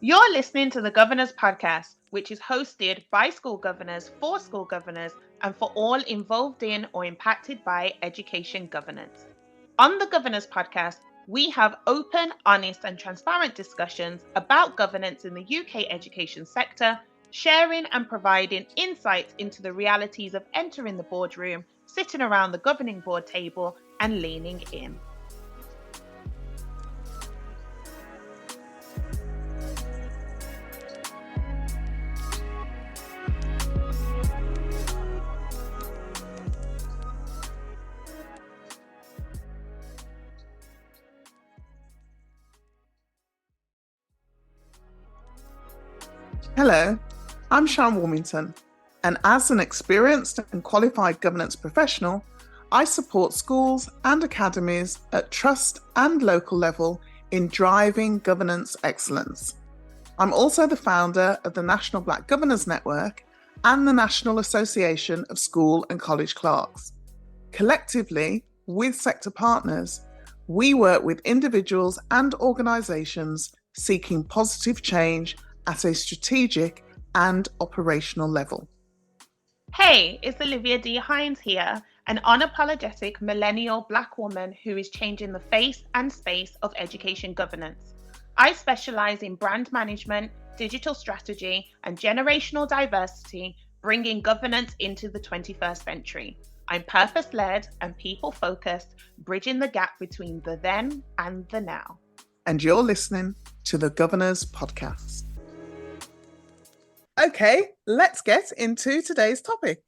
You're listening to the Governors Podcast, which is hosted by school governors for school governors and for all involved in or impacted by education governance. On the Governors Podcast, we have open, honest, and transparent discussions about governance in the UK education sector, sharing and providing insights into the realities of entering the boardroom, sitting around the governing board table, and leaning in. Hello, I'm Sharon Warmington, and as an experienced and qualified governance professional, I support schools and academies at trust and local level in driving governance excellence. I'm also the founder of the National Black Governors Network and the National Association of School and College Clerks. Collectively, with sector partners, we work with individuals and organisations seeking positive change at a strategic and operational level. Hey, it's Olivia D. Hines here, an unapologetic millennial Black woman who is changing the face and space of education governance. I specialise in brand management, digital strategy, and generational diversity, bringing governance into the 21st century. I'm purpose-led and people-focused, bridging the gap between the then and the now. And you're listening to the Governors Podcast. Okay, let's get into today's topic.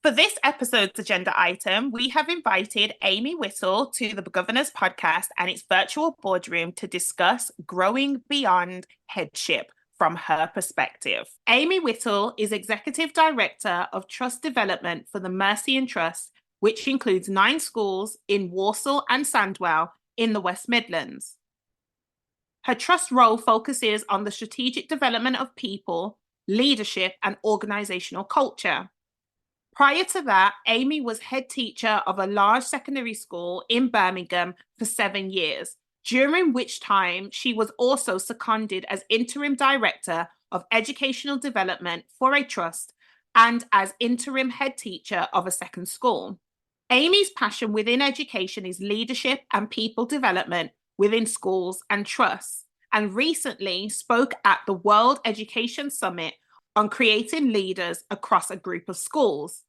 For this episode's agenda item, we have invited Amy Whittall to the Governors Podcast and its virtual boardroom to discuss growing beyond headship from her perspective. Amy Whittall is Executive Director of Trust Development for the Mercian Trust, which includes 9 schools in Walsall and Sandwell in the West Midlands. Her trust role focuses on the strategic development of people, leadership, and organisational culture. Prior to that, Amy was head teacher of a large secondary school in Birmingham for 7 years, during which time she was also seconded as interim director of educational development for a trust and as interim head teacher of a second school. Amy's passion within education is leadership and people development within schools and trusts, and recently spoke at the World Education Summit on creating leaders across a group of schools.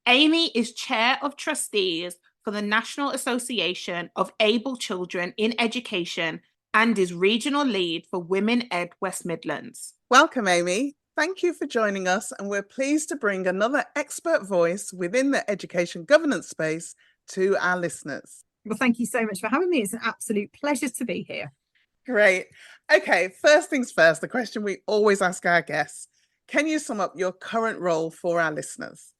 Amy is chair of trustees for the National Association of Able Children in Education and is regional lead for Women Ed West Midlands. Welcome, Amy. Thank you for joining us, and we're pleased to bring another expert voice within the education governance space to our listeners. Well, thank you so much for having me. It's an absolute pleasure to be here. Great. Okay, first things first, the question we always ask our guests. Can you sum up your current role for our listeners?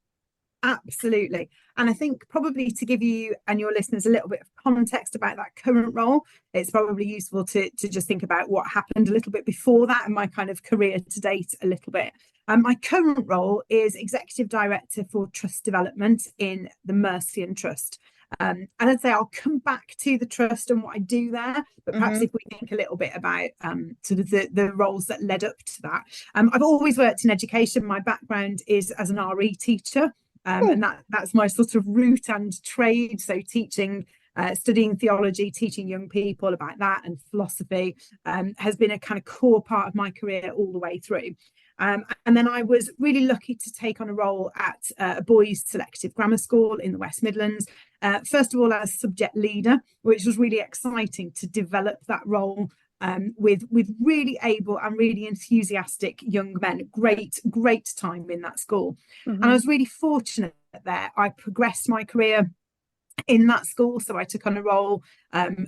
Absolutely. And I think probably to give you and your listeners a little bit of context about that current role, it's probably useful to just think about what happened a little bit before that and my kind of career to date a little bit. My current role is Executive Director for Trust Development in the Mercian Trust. And I'd say I'll come back to the trust and what I do there, but perhaps if we think a little bit about sort of the roles that led up to that. I've always worked in education. My background is as an RE teacher, and that's my sort of route and trade. So teaching, studying theology, teaching young people about that and philosophy has been a kind of core part of my career all the way through. And then I was really lucky to take on a role at a boys' selective grammar school in the West Midlands, first of all as subject leader, which was really exciting to develop that role with really able and really enthusiastic young men. Great time in that school. And I was really fortunate there. I progressed my career in that school, so I took on a role,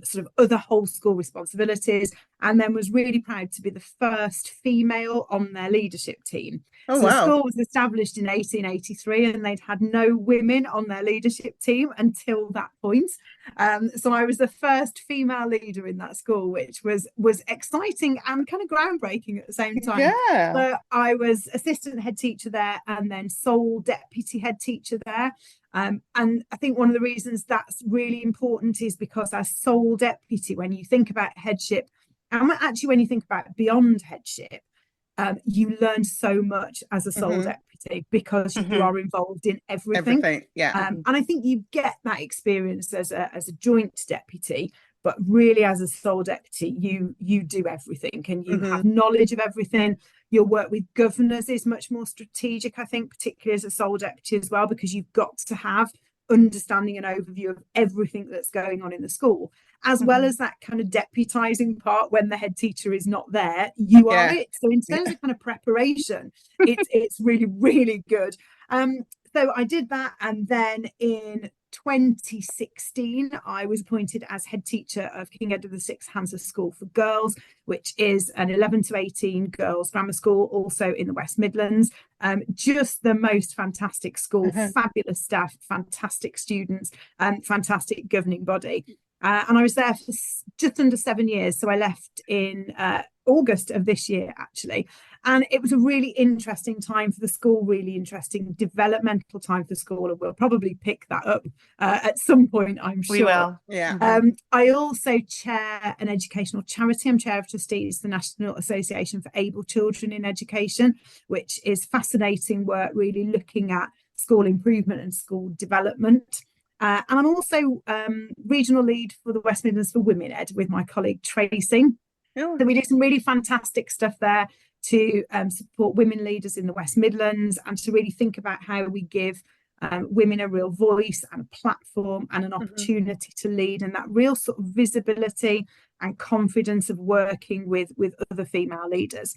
sort of other whole school responsibilities, and then was really proud to be the first female on their leadership team. Oh, so wow. The school was established in 1883 and they'd had no women on their leadership team until that point. So I was the first female leader in that school, which was exciting and kind of groundbreaking at the same time. Yeah. So I was assistant head teacher there and then sole deputy head teacher there. And I think one of the reasons that's really important is because as sole deputy, when you think about headship, And actually, when you think about beyond headship, you learn so much as a sole deputy because you are involved in everything. Yeah. And I think you get that experience as a joint deputy, but really as a sole deputy, you do everything and you have knowledge of everything. Your work with governors is much more strategic, I think, particularly as a sole deputy as well, because you've got to have understanding and overview of everything that's going on in the school, as well as that kind of deputizing part when the head teacher is not there. You are it. So in terms of kind of preparation, it's really, really good. So I did that, and then in 2016 I was appointed as head teacher of King Edward VI Handsworth School for Girls, which is an 11 to 18 girls grammar school, also in the West Midlands. Just the most fantastic school, fabulous staff, fantastic students, and fantastic governing body. And I was there for just under 7 years. So I left in August of this year, actually. And it was a really interesting time for the school, really interesting developmental time for the school. And we'll probably pick that up at some point, I'm sure. We will. Yeah. I also chair an educational charity. I'm chair of trustees, the National Association for Able Children in Education, which is fascinating work, really looking at school improvement and school development. And I'm also regional lead for the West Midlands for Women Ed with my colleague Tracy. So we do some really fantastic stuff there to support women leaders in the West Midlands and to really think about how we give women a real voice and a platform and an opportunity to lead, and that real sort of visibility and confidence of working with other female leaders.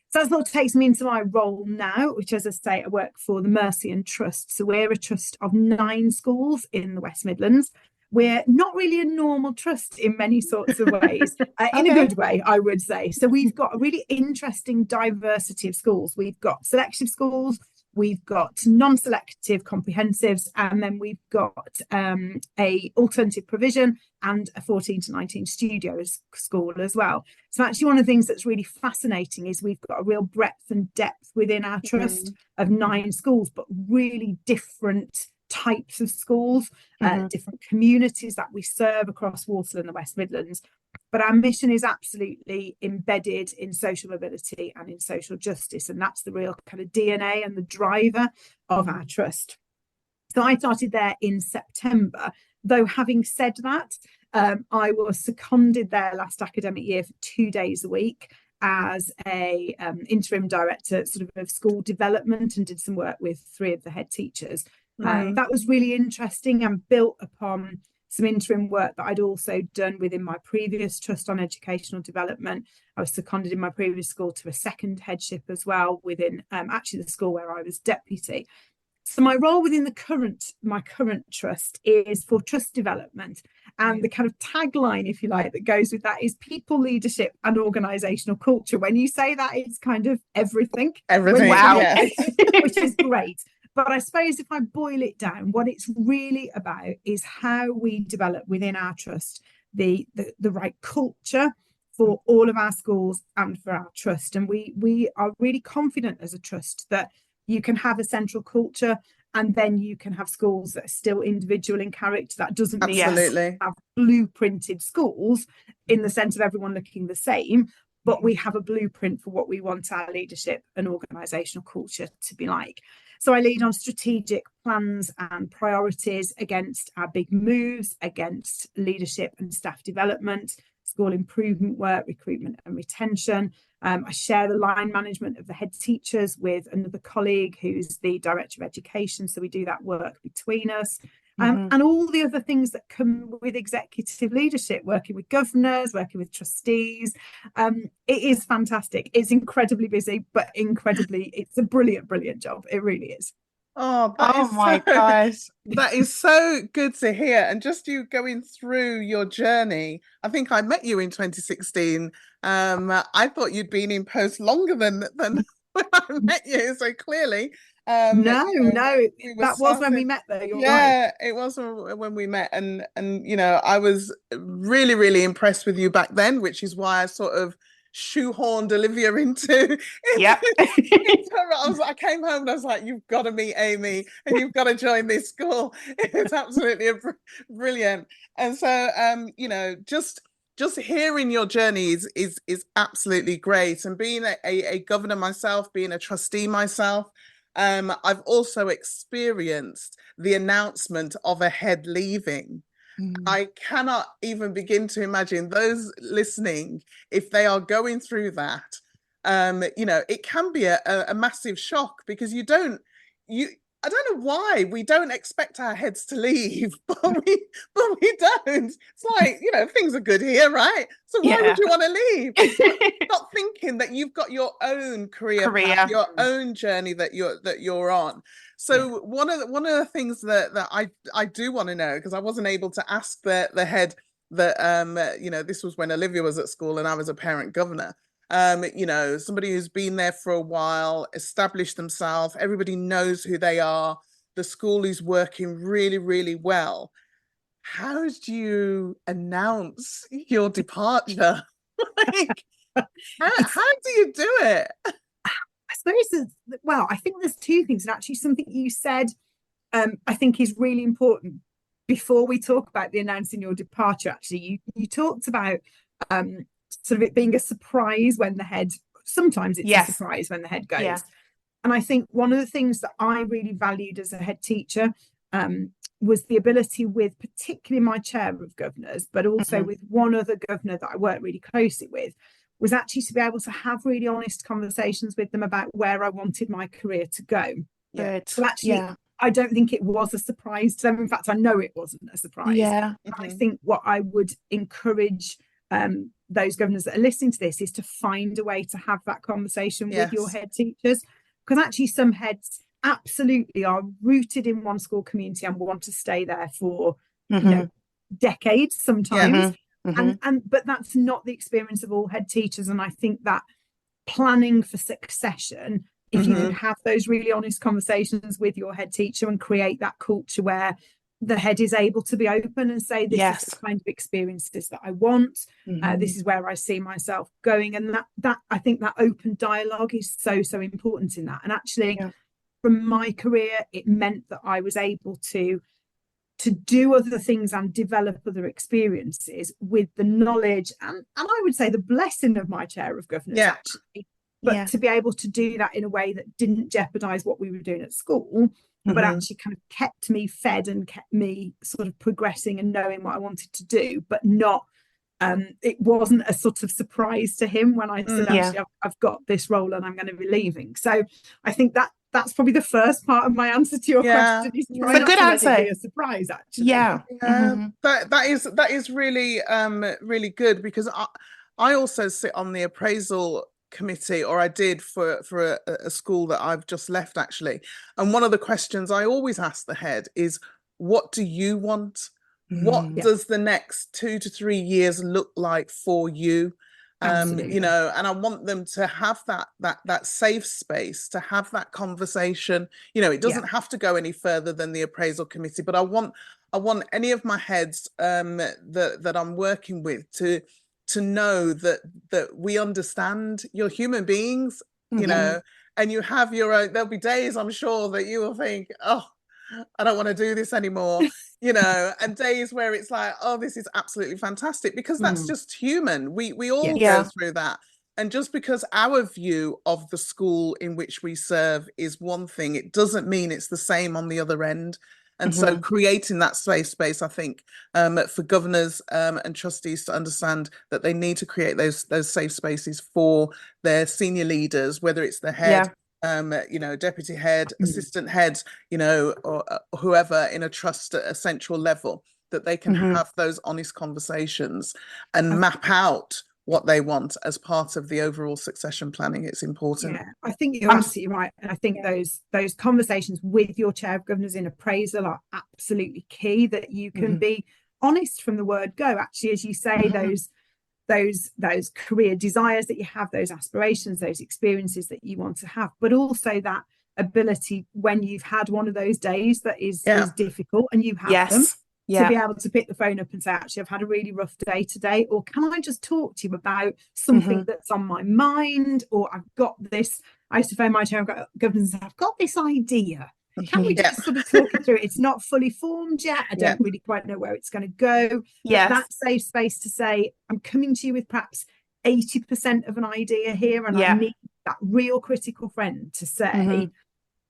So that's what takes me into my role now, which, as I say, I work for the Mercian Trust. So we're a trust of 9 schools in the West Midlands. We're not really a normal trust in many sorts of ways, in a good way, I would say. So we've got a really interesting diversity of schools. We've got selective schools, we've got non-selective comprehensives, and then we've got a alternative provision and a 14 to 19 studio school as well. So actually one of the things that's really fascinating is we've got a real breadth and depth within our trust of 9 schools, but really different types of schools, different communities that we serve across Whittall and the West Midlands. But our mission is absolutely embedded in social mobility and in social justice, and that's the real kind of DNA and the driver of our trust. So I started there in September, though having said that, I was seconded there last academic year for 2 days a week as a interim director sort of school development, and did some work with 3 of the head teachers. That was really interesting and built upon some interim work that I'd also done within my previous trust on educational development. I was seconded in my previous school to a second headship as well within actually the school where I was deputy. So my role within my current trust is for trust development, and the kind of tagline, if you like, that goes with that is people, leadership and organisational culture. When you say that, it's kind of everything. Wow. Which is great. But I suppose if I boil it down, what it's really about is how we develop within our trust the right culture for all of our schools and for our trust. And we are really confident as a trust that you can have a central culture and then you can have schools that are still individual in character. That doesn't mean Absolutely. have blueprinted schools in the sense of everyone looking the same, but we have a blueprint for what we want our leadership and organisational culture to be like. So I lead on strategic plans and priorities against our big moves, against leadership and staff development, school improvement work, recruitment and retention. I share the line management of the head teachers with another colleague who's the director of education. So we do that work between us. And all the other things that come with executive leadership, working with governors, working with trustees. It is fantastic. It's incredibly busy, but it's a brilliant job. It really is. Oh, my gosh. That is so good to hear. And just you going through your journey, I think I met you in 2016. I thought you'd been in post longer than when I met you. So clearly, that was when we met though. You're right. It was when we met, and I was really impressed with you back then, which is why I sort of shoehorned Olivia into I came home and I was like, you've got to meet Amy and you've got to join this school. It's absolutely brilliant. And so just just hearing your journey is absolutely great. And being a governor myself, being a trustee myself, I've also experienced the announcement of a head leaving. I cannot even begin to imagine those listening, if they are going through that. It can be a massive shock, because I don't know why we don't expect our heads to leave, but we don't. It's like, things are good here, right? So why would you want to leave? Not thinking that you've got your own career path, your own journey that you're on. So one of the things that I do want to know, because I wasn't able to ask the head that this was when Olivia was at school and I was a parent governor. Somebody who's been there for a while, established themselves, everybody knows who they are, the school is working really, really well. How do you announce your departure? How do you do it? I suppose I think there's two things, and actually something you said I think is really important before we talk about the announcing your departure. Actually, you talked about sort of it being a surprise when the head, sometimes it's a surprise when the head goes. And I think one of the things that I really valued as a head teacher was the ability, with particularly my chair of governors, but also with one other governor that I worked really closely with, was actually to be able to have really honest conversations with them about where I wanted my career to go. So actually, I don't think it was a surprise to them. In fact, I know it wasn't a surprise. I think what I would encourage those governors that are listening to this is to find a way to have that conversation with your head teachers, because actually some heads absolutely are rooted in one school community and want to stay there for decades sometimes. But that's not the experience of all head teachers. And I think that planning for succession, if you can have those really honest conversations with your head teacher and create that culture where the head is able to be open and say, this is the kind of experiences that I want, this is where I see myself going, and that I think that open dialogue is so important in that. And actually from my career, it meant that I was able to do other things and develop other experiences with the knowledge and I would say the blessing of my chair of governors actually, but to be able to do that in a way that didn't jeopardize what we were doing at school, but actually kind of kept me fed and kept me sort of progressing and knowing what I wanted to do, but not it wasn't a sort of surprise to him when I said, actually, I've got this role and I'm going to be leaving. So I think that's probably the first part of my answer to your question. Is try it's a good answer. Be a surprise, actually. That is really really good, because I also sit on the appraisal committee, or I did for a school that I've just left actually. And one of the questions I always ask the head is, what do you want? What does the next 2 to 3 years look like for you? And I want them to have that safe space to have that conversation. It doesn't have to go any further than the appraisal committee, but I want any of my heads that I'm working with to know that we understand you're human beings, and you have your own. There'll be days, I'm sure, that you will think, oh, I don't want to do this anymore, and days where it's like, oh, this is absolutely fantastic, because that's just human. We all go through that. And just because our view of the school in which we serve is one thing, it doesn't mean it's the same on the other end. And so creating that safe space, I think, for governors and trustees to understand that they need to create those safe spaces for their senior leaders, whether it's the head, deputy head, assistant head, or whoever in a trust at a central level, that they can have those honest conversations and map out what they want as part of the overall succession planning. It's important. I think you're absolutely right. And I think those conversations with your chair of governors in appraisal are absolutely key, that you can be honest from the word go, actually, as you say, those career desires that you have, those aspirations, those experiences that you want to have, but also that ability when you've had one of those days that is difficult and you have them, to be able to pick the phone up and say, actually, I've had a really rough day today, or can I just talk to you about something that's on my mind, or I've got this. I used to phone my chair of governors and say, I've got this idea, Can we just sort of talk it through? It's not fully formed yet. I Yeah. don't really quite know where it's going to go. Yes. But that safe space to say, I'm coming to you with perhaps 80% of an idea here, and I need that real critical friend to say,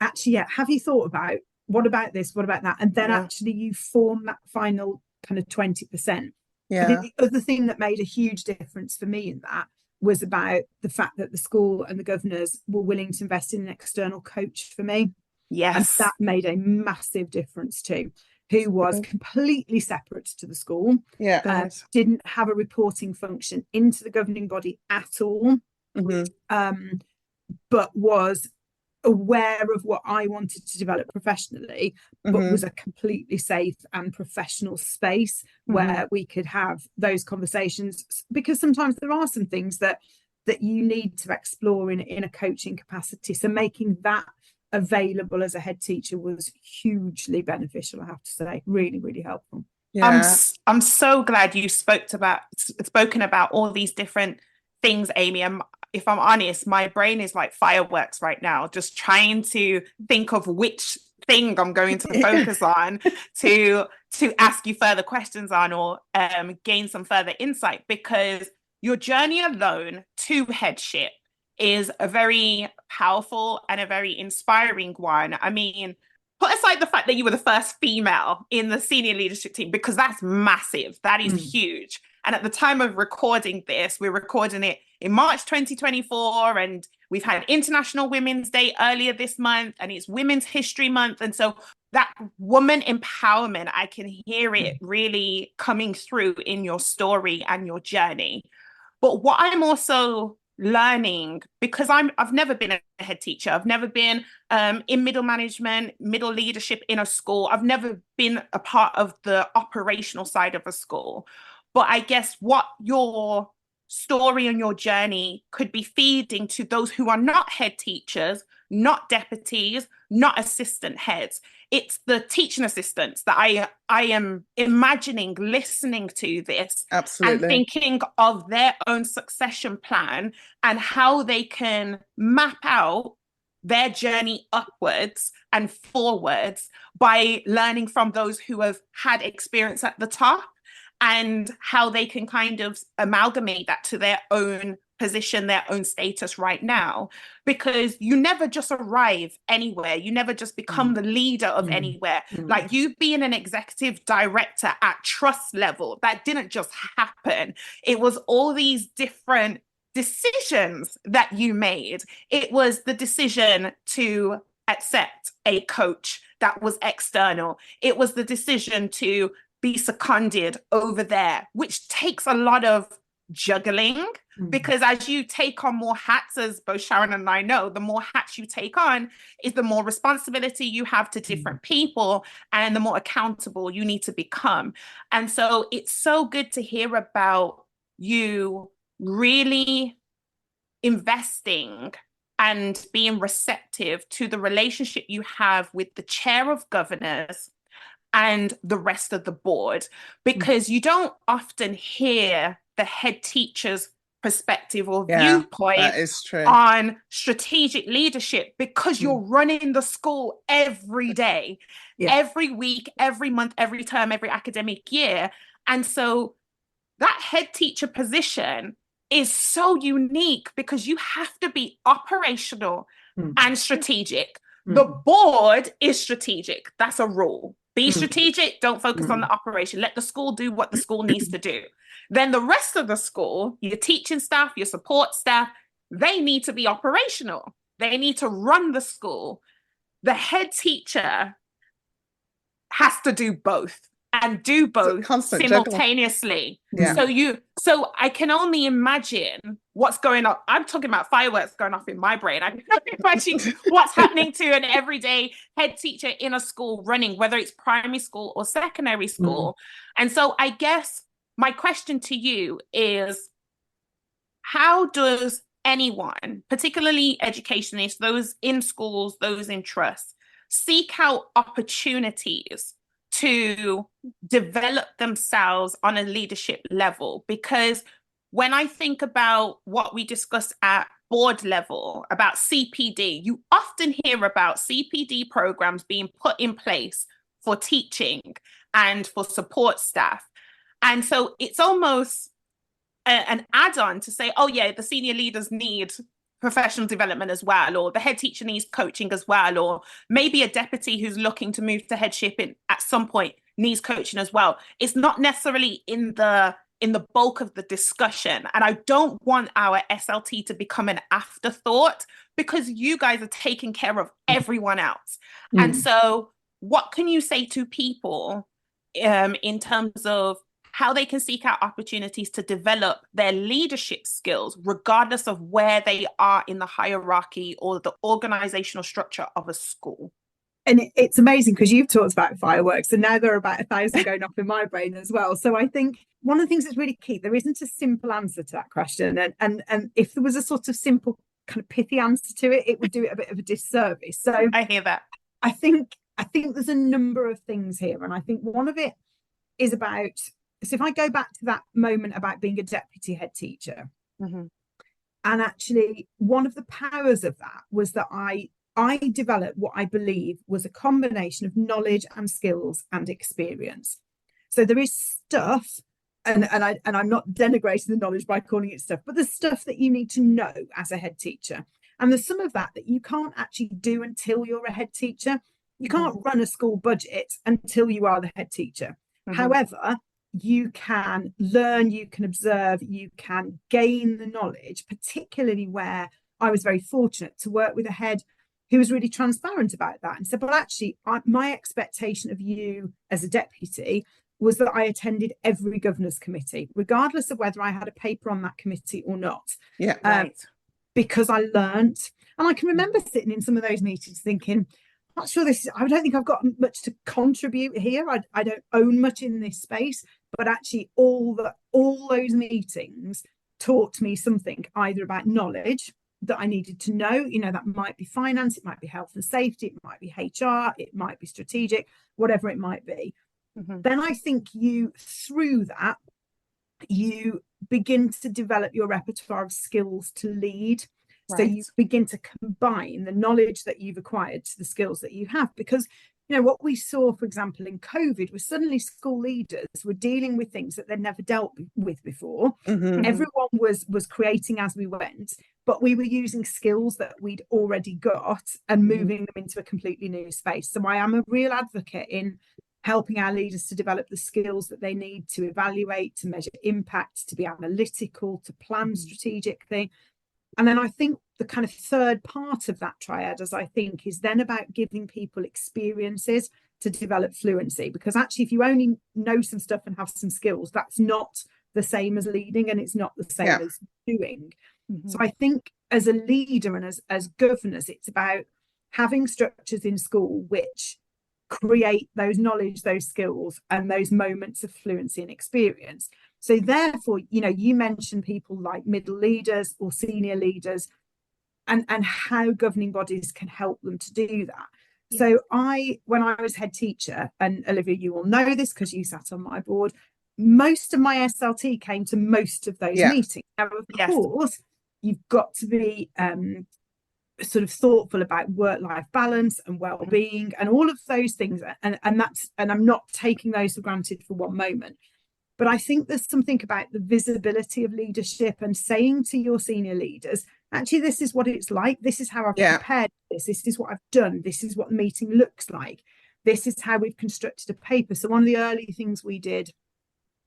actually, have you thought about what about this? What about that? And then actually you form that final kind of 20%. I think the other thing that made a huge difference for me in that was about the fact that the school and the governors were willing to invest in an external coach for me. Yes. And that made a massive difference too, who was completely separate to the school, didn't have a reporting function into the governing body at all, but was aware of what I wanted to develop professionally, but was a completely safe and professional space where we could have those conversations, because sometimes there are some things that you need to explore in a coaching capacity. So making that available as a head teacher was hugely beneficial, I have to say. Really, really helpful. I'm so glad you spoken about all these different things, Amy. And if I'm honest, my brain is like fireworks right now, just trying to think of which thing I'm going to focus on to ask you further questions on, or gain some further insight, because your journey alone to headship is a very powerful and a very inspiring one. I mean, put aside the fact that you were the first female in the senior leadership team, because that's massive. That is huge. And at the time of recording this, we're recording it in March 2024, and we've had International Women's Day earlier this month, and it's Women's History Month. And so that woman empowerment, I can hear it really coming through in your story and your journey. But what I'm also learning, because I've never been a head teacher, I've never been in middle management, middle leadership in a school, I've never been a part of the operational side of a school. But I guess what your story and your journey could be feeding to those who are not head teachers, not deputies, not assistant heads. It's the teaching assistants that I am imagining listening to this and thinking of their own succession plan and how they can map out their journey upwards and forwards by learning from those who have had experience at the top, and how they can kind of amalgamate that to their own position, their own status right now. Because you never just arrive anywhere. You never just become the leader of anywhere. Like, you being an executive director at trust level, that didn't just happen. It was all these different decisions that you made. It was the decision to accept a coach that was external. It was the decision to be seconded over there, which takes a lot of juggling, because as you take on more hats, as both Sharon and I know, the more hats you take on is the more responsibility you have to different people, and the more accountable you need to become. And so it's so good to hear about you really investing and being receptive to the relationship you have with the chair of governors and the rest of the board, because you don't often hear the head teacher's perspective or viewpoint on strategic leadership, because you're running the school every day, every week, every month, every term, every academic year. And so that head teacher position is so unique, because you have to be operational and strategic. The board is strategic. That's a rule. Be strategic, don't focus on the operation. Let the school do what the school needs to do. Then the rest of the school, your teaching staff, your support staff, they need to be operational. They need to run the school. The head teacher has to do both, and do both simultaneously. So I can only imagine what's going on. I'm talking about fireworks going off in my brain. I can imagine what's happening to an everyday head teacher in a school running, whether it's primary school or secondary school. And so I guess my question to you is, how does anyone, particularly educationists, those in schools, those in trusts, seek out opportunities to develop themselves on a leadership level? Because when I think about what we discussed at board level, about CPD, you often hear about CPD programs being put in place for teaching and for support staff. And so it's almost an add-on to say, oh yeah, the senior leaders need professional development as well, or the head teacher needs coaching as well, or maybe a deputy who's looking to move to headship at some point needs coaching as well. It's not necessarily in the bulk of the discussion. And I don't want our SLT to become an afterthought, because you guys are taking care of everyone else. And so what can you say to people in terms of how they can seek out opportunities to develop their leadership skills, regardless of where they are in the hierarchy or the organizational structure of a school? And it's amazing because you've talked about fireworks, and now there are about 1,000 going off in my brain as well. So I think one of the things that's really key, there isn't a simple answer to that question. And if there was a sort of simple kind of pithy answer to it, it would do it a bit of a disservice. So I hear that. I think there's a number of things here. And I think one of it is about, so if I go back to that moment about being a deputy head teacher, and actually one of the powers of that was that I developed what I believe was a combination of knowledge and skills and experience. So there is stuff, and I'm not denigrating the knowledge by calling it stuff, but there's stuff that you need to know as a head teacher. And there's some of that you can't actually do until you're a head teacher. You can't run a school budget until you are the head teacher. However, you can learn, you can observe, you can gain the knowledge, particularly where I was very fortunate to work with a head who was really transparent about that and said, well, actually, my expectation of you as a deputy was that I attended every governor's committee, regardless of whether I had a paper on that committee or not. Yeah, right. Because I learned. And I can remember sitting in some of those meetings thinking, I'm not sure I don't think I've got much to contribute here. I don't own much in this space, but actually all those meetings taught me something, either about knowledge that I needed to know, that might be finance, it might be health and safety, it might be HR, it might be strategic, whatever it might be. Then I think through that, you begin to develop your repertoire of skills to lead. Right. So you begin to combine the knowledge that you've acquired to the skills that you have, because what we saw, for example, in COVID was suddenly school leaders were dealing with things that they'd never dealt with before. Everyone was creating as we went, but we were using skills that we'd already got and moving them into a completely new space. So I am a real advocate in helping our leaders to develop the skills that they need to evaluate, to measure impact, to be analytical, to plan strategically. And then I think the kind of third part of that triad, as I think, is then about giving people experiences to develop fluency. Because actually, if you only know some stuff and have some skills, that's not the same as leading, and it's not the same as doing. So I think as a leader and as governors, it's about having structures in school which create those knowledge, those skills, and those moments of fluency and experience. So therefore, you mentioned people like middle leaders or senior leaders and how governing bodies can help them to do that. Yeah. So when I was head teacher, and Olivia, you will know this because you sat on my board, most of my SLT came to most of those meetings. Now, of course, you've got to be sort of thoughtful about work-life balance and well-being and all of those things. And I'm not taking those for granted for one moment. But I think there's something about the visibility of leadership and saying to your senior leaders, actually, this is what it's like. This is how I've prepared this. This is what I've done. This is what the meeting looks like. This is how we've constructed a paper. So one of the early things we did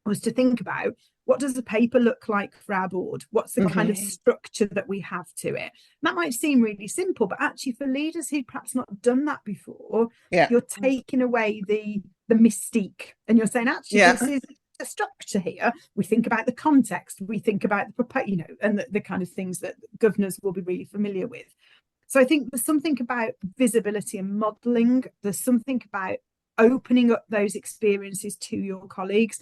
was to think about, what does the paper look like for our board? What's the kind of structure that we have to it? And that might seem really simple, but actually for leaders who've perhaps not done that before, you're taking away the mystique, and you're saying, actually, this is a structure here. We think about the context, we think about the and the kind of things that governors will be really familiar with. So I think there's something about visibility and modelling. There's something about opening up those experiences to your colleagues.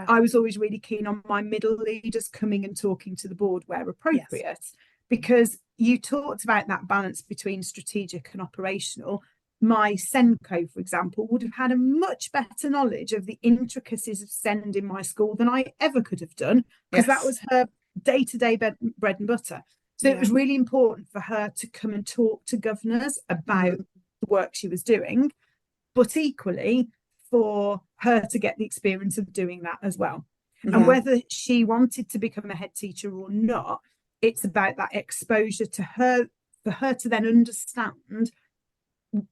I was always really keen on my middle leaders coming and talking to the board where appropriate, because you talked about that balance between strategic and operational. My SENCO, for example, would have had a much better knowledge of the intricacies of SEND in my school than I ever could have done, because that was her day-to-day bread and butter. So it was really important for her to come and talk to governors about the work she was doing, but equally for her to get the experience of doing that as well. And whether she wanted to become a head teacher or not, it's about that exposure to her, for her to then understand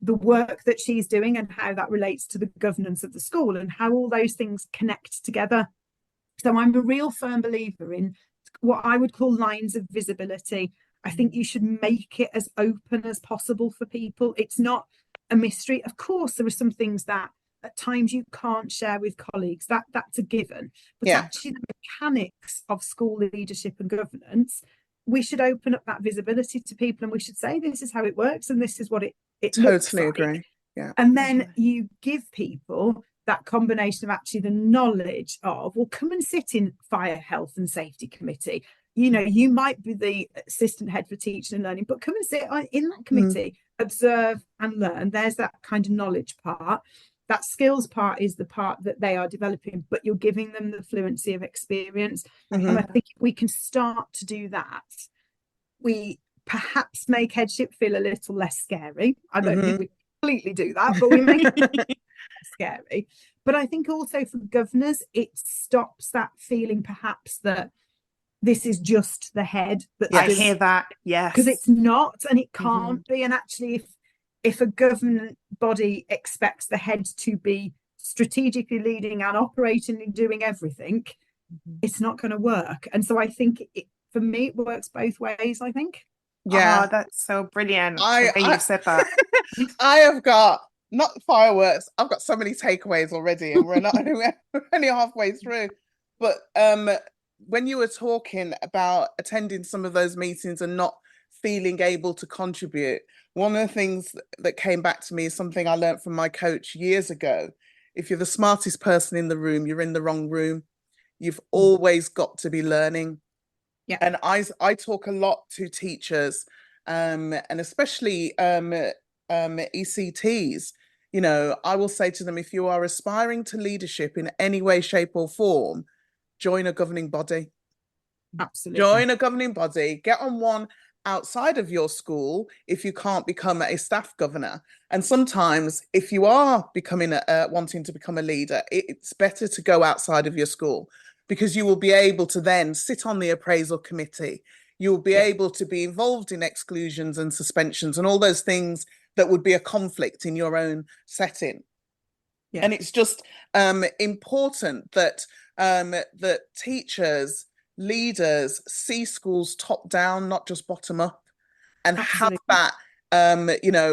the work that she's doing and how that relates to the governance of the school and how all those things connect together. So I'm a real firm believer in what I would call lines of visibility. I think you should make it as open as possible for people. It's not a mystery. Of course, there are some things that at times you can't share with colleagues. That's a given. But actually the mechanics of school leadership and governance, we should open up that visibility to people, and we should say this is how it works and this is what it looks like. Agree. Yeah. And then you give people that combination of actually the knowledge of, well, come and sit in fire, health and safety committee. You know, you might be the assistant head for teaching and learning, but come and sit in that committee, observe and learn. There's that kind of knowledge part. That skills part is the part that they are developing, but you're giving them the fluency of experience. And I think if we can start to do that, we perhaps make headship feel a little less scary. I don't think we completely do that, but we make it less scary. But I think also for governors, it stops that feeling perhaps that this is just the head. I hear that, yes. Because it's not, and it can't be. And actually, if a government body expects the head to be strategically leading and operating and doing everything, it's not going to work. And so I think for me, it works both ways, I think. Yeah. Oh, that's so brilliant. You said that. I have got, not fireworks, I've got so many takeaways already, and we're only halfway through. But when you were talking about attending some of those meetings and not feeling able to contribute, one of the things that came back to me is something I learned from my coach years ago. If you're the smartest person in the room, you're in the wrong room. You've always got to be learning. Yeah. And I talk a lot to teachers, and especially ECTs. You know, I will say to them, if you are aspiring to leadership in any way, shape or form, join a governing body. Absolutely. Join a governing body, get on one outside of your school if you can't become a staff governor. And sometimes if you are becoming wanting to become a leader, it's better to go outside of your school, because you will be able to then sit on the appraisal committee. You'll be able to be involved in exclusions and suspensions and all those things that would be a conflict in your own setting. Yeah. And it's just important that that teachers, leaders see schools top down, not just bottom up, and have that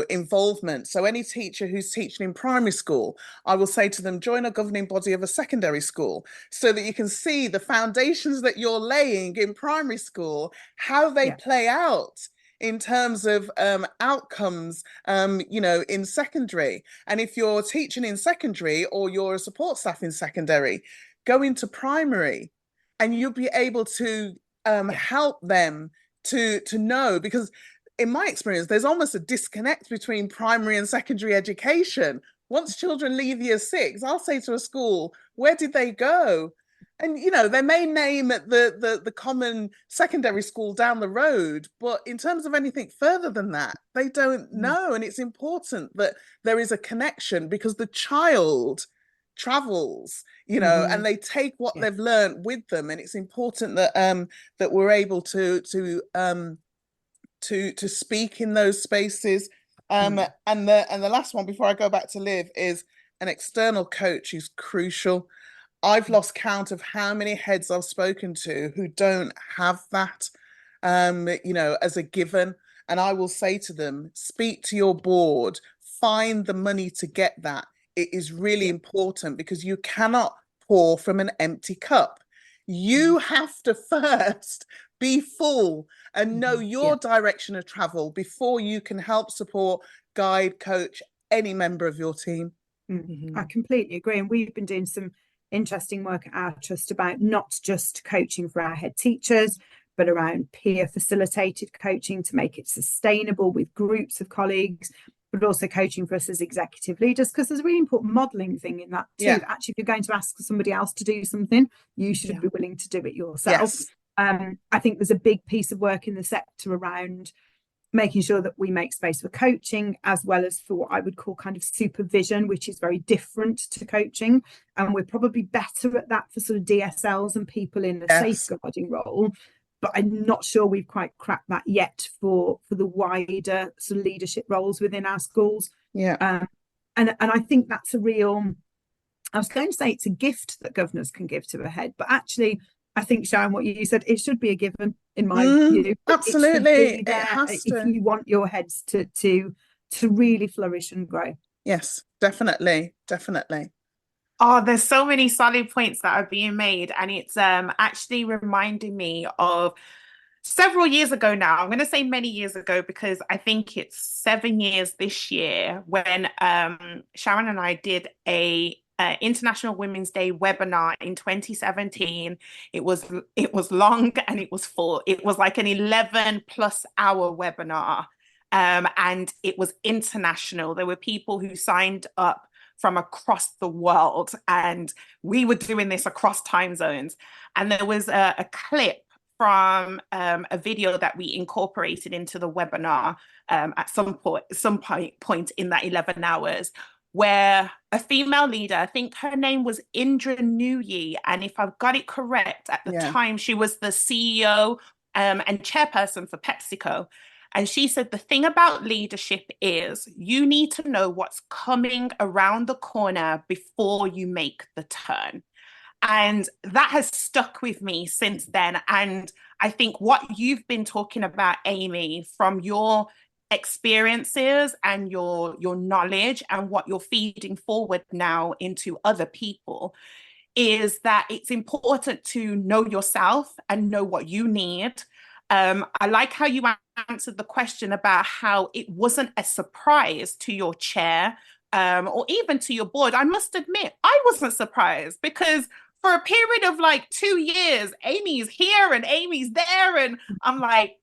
involvement. So any teacher who's teaching in primary school, I will say to them, join a governing body of a secondary school, so that you can see the foundations that you're laying in primary school, how they play out in terms of outcomes, in secondary. And if you're teaching in secondary or you're a support staff in secondary, go into primary and you'll be able to help them to know, because in my experience, there's almost a disconnect between primary and secondary education. Once children leave year 6, I'll say to a school, where did they go? And, they may name the common secondary school down the road, but in terms of anything further than that, they don't know. And it's important that there is a connection, because the child travels, and they take what they've learned with them. And it's important that that we're able to speak in those spaces. And the last one before I go back to Liv is an external coach is crucial. I've lost count of how many heads I've spoken to who don't have that, as a given. And I will say to them, speak to your board, find the money to get that. It is really important, because you cannot pour from an empty cup. You have to first be full and know your direction of travel before you can help support, guide, coach any member of your team. I completely agree. And we've been doing some interesting work at our trust about not just coaching for our head teachers, but around peer facilitated coaching to make it sustainable with groups of colleagues, but also coaching for us as executive leaders, because there's a really important modelling thing in that too. Actually, if you're going to ask somebody else to do something, you should be willing to do it yourself. I think there's a big piece of work in the sector around making sure that we make space for coaching as well as for what I would call kind of supervision, which is very different to coaching. And we're probably better at that for sort of DSLs and people in a safeguarding role. But I'm not sure we've quite cracked that yet for the wider sort of leadership roles within our schools. Yeah. And I think that's a real, I was going to say it's a gift that governors can give to a head, but actually I think, Sharon, what you said, it should be a given in my view. Absolutely. It has to. If you want your heads to really flourish and grow. Yes, definitely. Definitely. Oh, there's so many solid points that are being made. And it's actually reminding me of several years ago now. I'm going to say many years ago because I think it's 7 years this year when Sharon and I did a International Women's Day webinar in 2017. It was long and it was full. It was like an 11+ hour webinar, and it was international. There were people who signed up from across the world, and we were doing this across time zones. And there was a clip from a video that we incorporated into the webinar at some point in that 11 hours, where a female leader, I think her name was Indra Nooyi, and if I've got it correct, at the time she was the CEO and chairperson for PepsiCo. And she said, the thing about leadership is you need to know what's coming around the corner before you make the turn. And that has stuck with me since then. And I think what you've been talking about, Amy, from your experiences and your knowledge and what you're feeding forward now into other people, is that it's important to know yourself and know what you need. I like how you answered the question about how it wasn't a surprise to your chair or even to your board. I must admit, I wasn't surprised because for a period of like 2 years, Amy's here and Amy's there. And I'm like,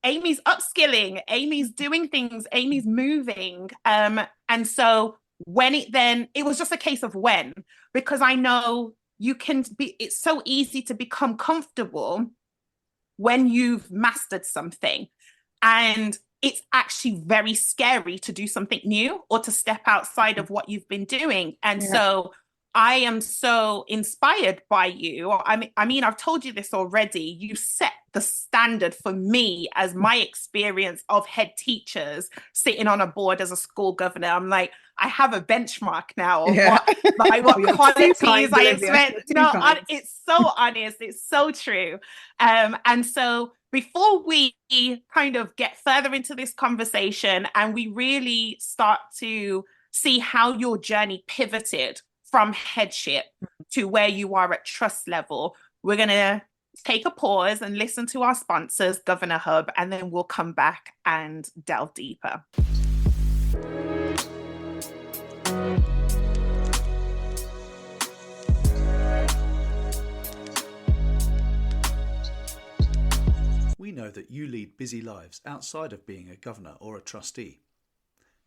Amy's upskilling, Amy's doing things, Amy's moving. And so it was just a case of when, because I know it's so easy to become comfortable when you've mastered something. And it's actually very scary to do something new or to step outside of what you've been doing. And so I am so inspired by you. I mean, I've told you this already. You set the standard for me as my experience of head teachers sitting on a board as a school governor. I'm like, I have a benchmark now of what qualities I expect. It's so honest. It's so true. And so before we kind of get further into this conversation and we really start to see how your journey pivoted from headship to where you are at trust level, we're going to take a pause and listen to our sponsors, Governor Hub, and then we'll come back and delve deeper. We know that you lead busy lives outside of being a governor or a trustee.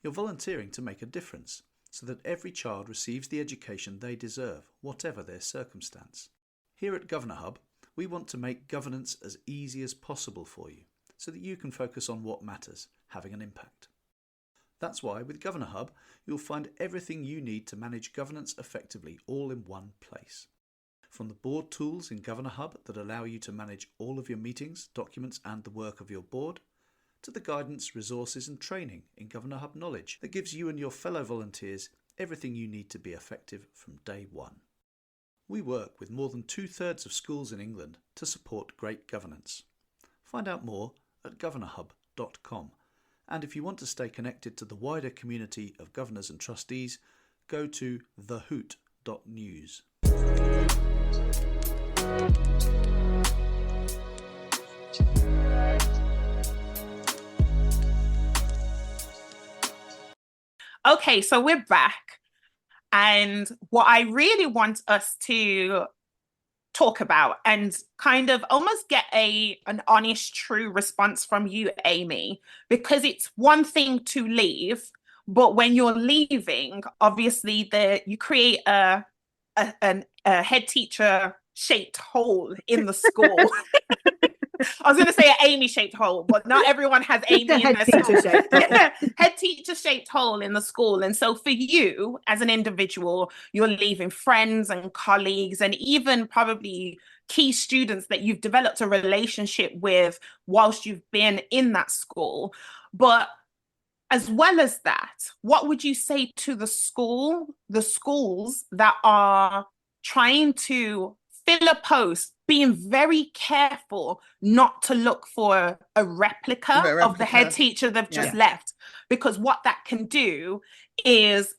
You're volunteering to make a difference, so that every child receives the education they deserve, whatever their circumstance. Here at Governor Hub, we want to make governance as easy as possible for you, so that you can focus on what matters, having an impact. That's why with Governor Hub, you'll find everything you need to manage governance effectively all in one place. From the board tools in Governor Hub that allow you to manage all of your meetings, documents and the work of your board, to the guidance, resources and training in Governor Hub Knowledge that gives you and your fellow volunteers everything you need to be effective from day one. We work with more than 2/3 of schools in England to support great governance. Find out more at governorhub.com, and if you want to stay connected to the wider community of governors and trustees, go to thehoot.news. Okay, so we're back. And what I really want us to talk about and kind of almost get an honest, true response from you, Amy, because it's one thing to leave, but when you're leaving, obviously you create a head teacher shaped hole in the school. I was going to say an Amy-shaped hole, but not everyone has Amy in their school. Head teacher-shaped hole in the school. And so for you, as an individual, you're leaving friends and colleagues and even probably key students that you've developed a relationship with whilst you've been in that school. But as well as that, what would you say to the schools that are trying to fill a post, being very careful not to look for a replica of the head teacher they've just left? Because what that can do is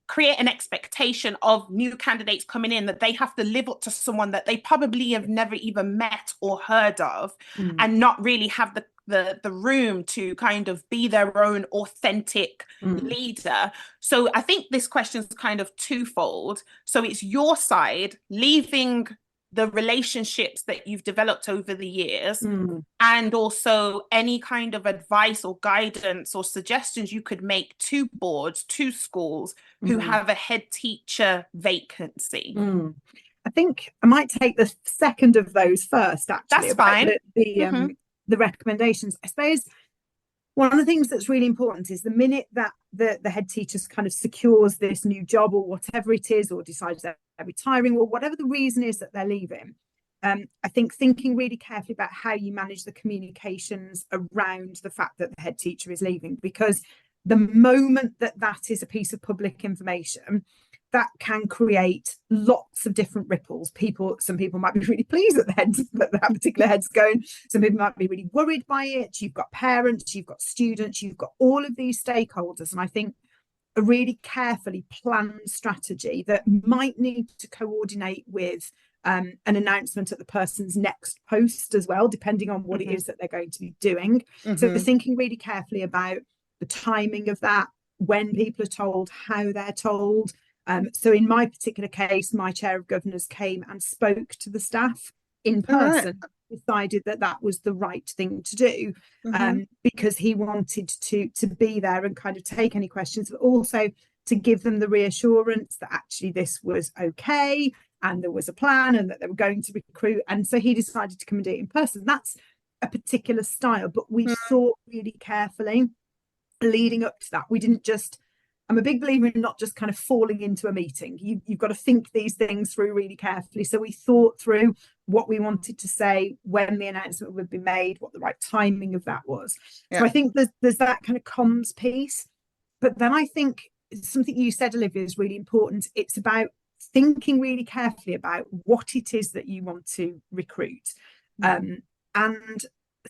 create an expectation of new candidates coming in that they have to live up to someone that they probably have never even met or heard of, and not really have the room to kind of be their own authentic leader. So I think this question is kind of twofold. So it's your side leaving the relationships that you've developed over the years, and also any kind of advice or guidance or suggestions you could make to boards, to schools who have a head teacher vacancy. I think I might take the second of those first, actually. That's fine. The recommendations. I suppose one of the things that's really important is the minute that the head teacher kind of secures this new job or whatever it is, or decides they're retiring or whatever the reason is that they're leaving, I think thinking really carefully about how you manage the communications around the fact that the head teacher is leaving, because the moment that is a piece of public information, that can create lots of different ripples. Some people might be really pleased that that particular head's going. Some people might be really worried by it. You've got parents, you've got students, you've got all of these stakeholders. And I think a really carefully planned strategy that might need to coordinate with an announcement at the person's next post as well, depending on what it is that they're going to be doing. So they're thinking really carefully about the timing of that, when people are told, how they're told. So in my particular case, my chair of governors came and spoke to the staff in person, decided that was the right thing to do, because he wanted to be there and kind of take any questions, but also to give them the reassurance that actually this was okay and there was a plan and that they were going to recruit. And so he decided to come and do it in person. That's a particular style, but we thought really carefully leading up to that. We didn't just... I'm a big believer in not just kind of falling into a meeting. You've got to think these things through really carefully. So we thought through what we wanted to say when the announcement would be made, what the right timing of that was. So I think there's that kind of comms piece. But then I think something you said, Olivia, is really important. It's about thinking really carefully about what it is that you want to recruit. And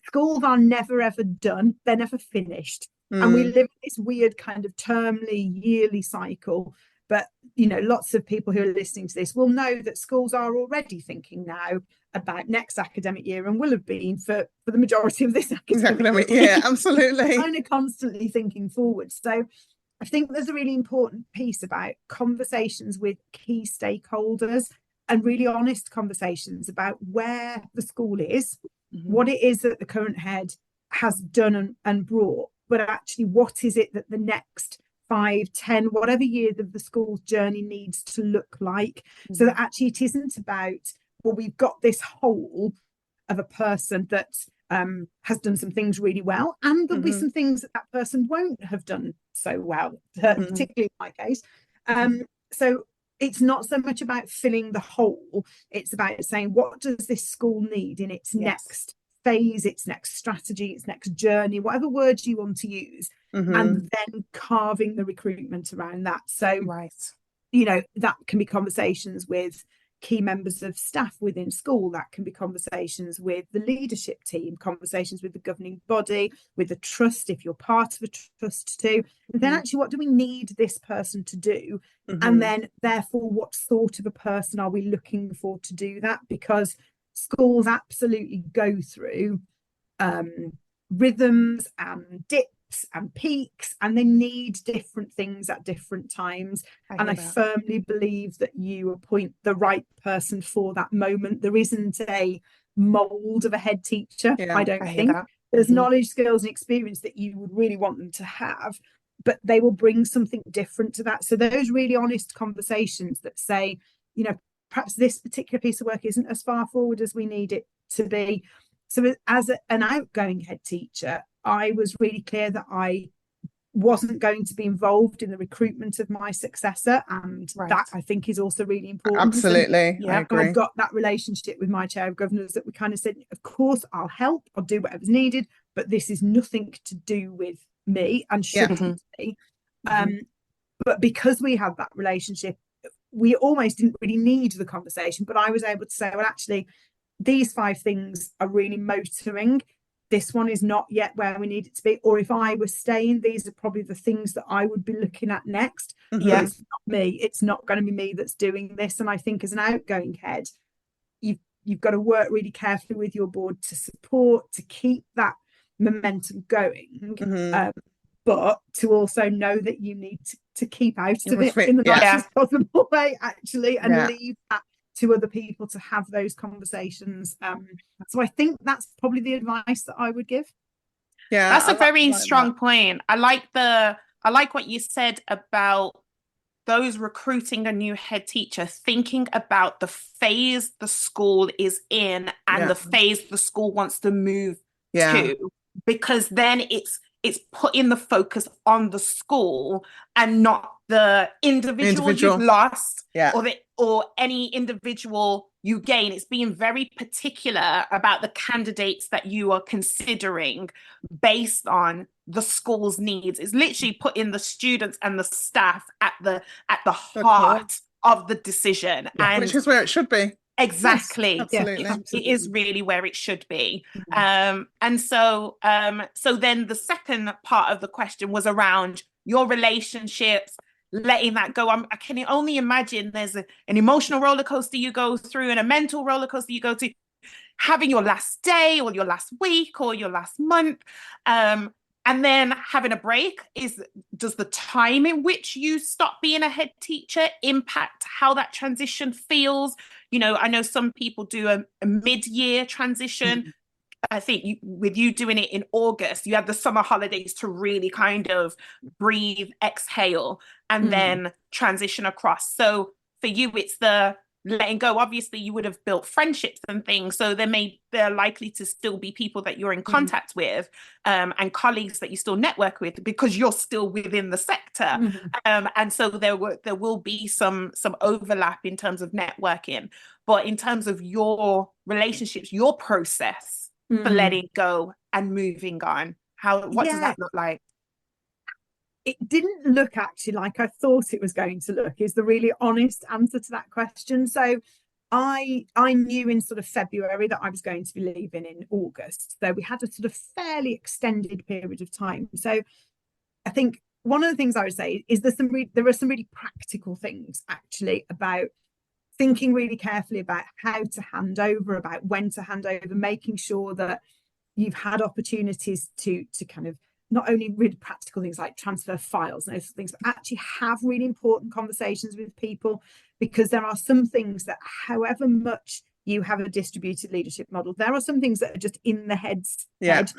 schools are never, ever done. They're never finished. And we live in this weird kind of termly, yearly cycle. But, you know, lots of people who are listening to this will know that schools are already thinking now about next academic year, and will have been for the majority of this academic year. Yeah, absolutely. Kind of constantly thinking forward. So I think there's a really important piece about conversations with key stakeholders and really honest conversations about where the school is, what it is that the current head has done and brought, but actually what is it that the next 5, 10, whatever years of the school's journey needs to look like, so that actually it isn't about, well, we've got this whole of a person that has done some things really well, and there'll be some things that person won't have done so well, particularly in my case. So it's not so much about filling the hole, it's about saying, what does this school need in its next phase, its next strategy, its next journey, whatever words you want to use, and then carving the recruitment around that. So, you know, that can be conversations with key members of staff within school, that can be conversations with the leadership team, conversations with the governing body, with the trust, if you're part of a trust too. And then actually, what do we need this person to do? And then therefore, what sort of a person are we looking for to do that? Because schools absolutely go through rhythms and dips and peaks, and they need different things at different times. I firmly believe that you appoint the right person for that moment. There isn't a mold of a head teacher. I don't think there's knowledge, skills and experience that you would really want them to have, but they will bring something different to that. So those really honest conversations that say, you know, perhaps this particular piece of work isn't as far forward as we need it to be. So as an outgoing head teacher, I was really clear that I wasn't going to be involved in the recruitment of my successor, and that I think is also really important. Absolutely. I agree. I've got that relationship with my chair of governors that we kind of said, of course I'll help, I'll do whatever's needed, but this is nothing to do with me and shouldn't be. But because we had that relationship, we almost didn't really need the conversation, but I was able to say, well, actually, these 5 things are really motoring. This one is not yet where we need it to be. Or if I was staying, these are probably the things that I would be looking at next. But it's not me. It's not going to be me that's doing this. And I think as an outgoing head, you've got to work really carefully with your board to support, to keep that momentum going. But to also know that you need to keep out of it in the nicest possible way, actually, and leave that to other people to have those conversations. So I think that's probably the advice that I would give. Yeah, that's a very strong point. I like what you said about those recruiting a new head teacher, thinking about the phase the school is in and the phase the school wants to move to, because then it's putting the focus on the school and not the individual you've lost or any individual you gain. It's being very particular about the candidates that you are considering based on the school's needs. It's literally putting the students and the staff at the heart of the decision, and which is where it should be. Exactly. Yes, absolutely. It is really where it should be. And so then the second part of the question was around your relationships, letting that go. I can only imagine there's an emotional roller coaster you go through and a mental roller coaster you go to, having your last day or your last week or your last month. And then having a break. Does the time in which you stop being a head teacher impact how that transition feels? I know some people do a mid-year transition. I think with you doing it in August, you had the summer holidays to really kind of breathe, exhale, and then transition across. So for you, it's the letting go. Obviously, you would have built friendships and things, so they're likely to still be people that you're in contact with, and colleagues that you still network with because you're still within the sector. And so there will be some overlap in terms of networking, but in terms of your relationships, your process for letting go and moving on, what does that look like? It didn't look actually like I thought it was going to look, is the really honest answer to that question. So I knew in sort of February that I was going to be leaving in August. So we had a sort of fairly extended period of time. So I think one of the things I would say is there are some really practical things actually about thinking really carefully about how to hand over, about when to hand over, making sure that you've had opportunities to kind of not only really practical things like transfer files and those things, but actually have really important conversations with people, because there are some things that, however much you have a distributed leadership model, there are some things that are just in the head that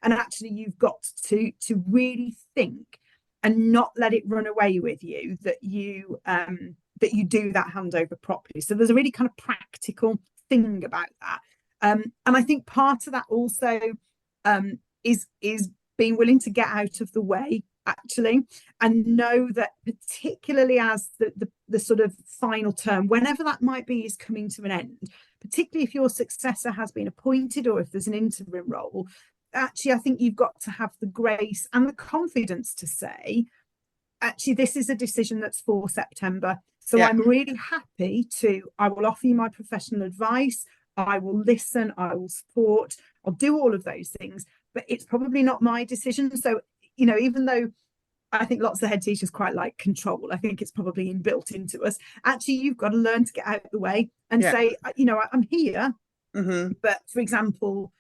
and actually you've got to really think and not let it run away with you that you do that handover properly. So there's a really kind of practical thing about that, and I think part of that also is being willing to get out of the way actually, and know that particularly as the sort of final term, whenever that might be, is coming to an end, particularly if your successor has been appointed or if there's an interim role, actually I think you've got to have the grace and the confidence to say, actually this is a decision that's for September, so I'm really happy I will offer you my professional advice, I will listen, I will support, I'll do all of those things, but it's probably not my decision. So, even though I think lots of head teachers quite like control, I think it's probably inbuilt into us. Actually, you've got to learn to get out of the way and say, I'm here. But for example,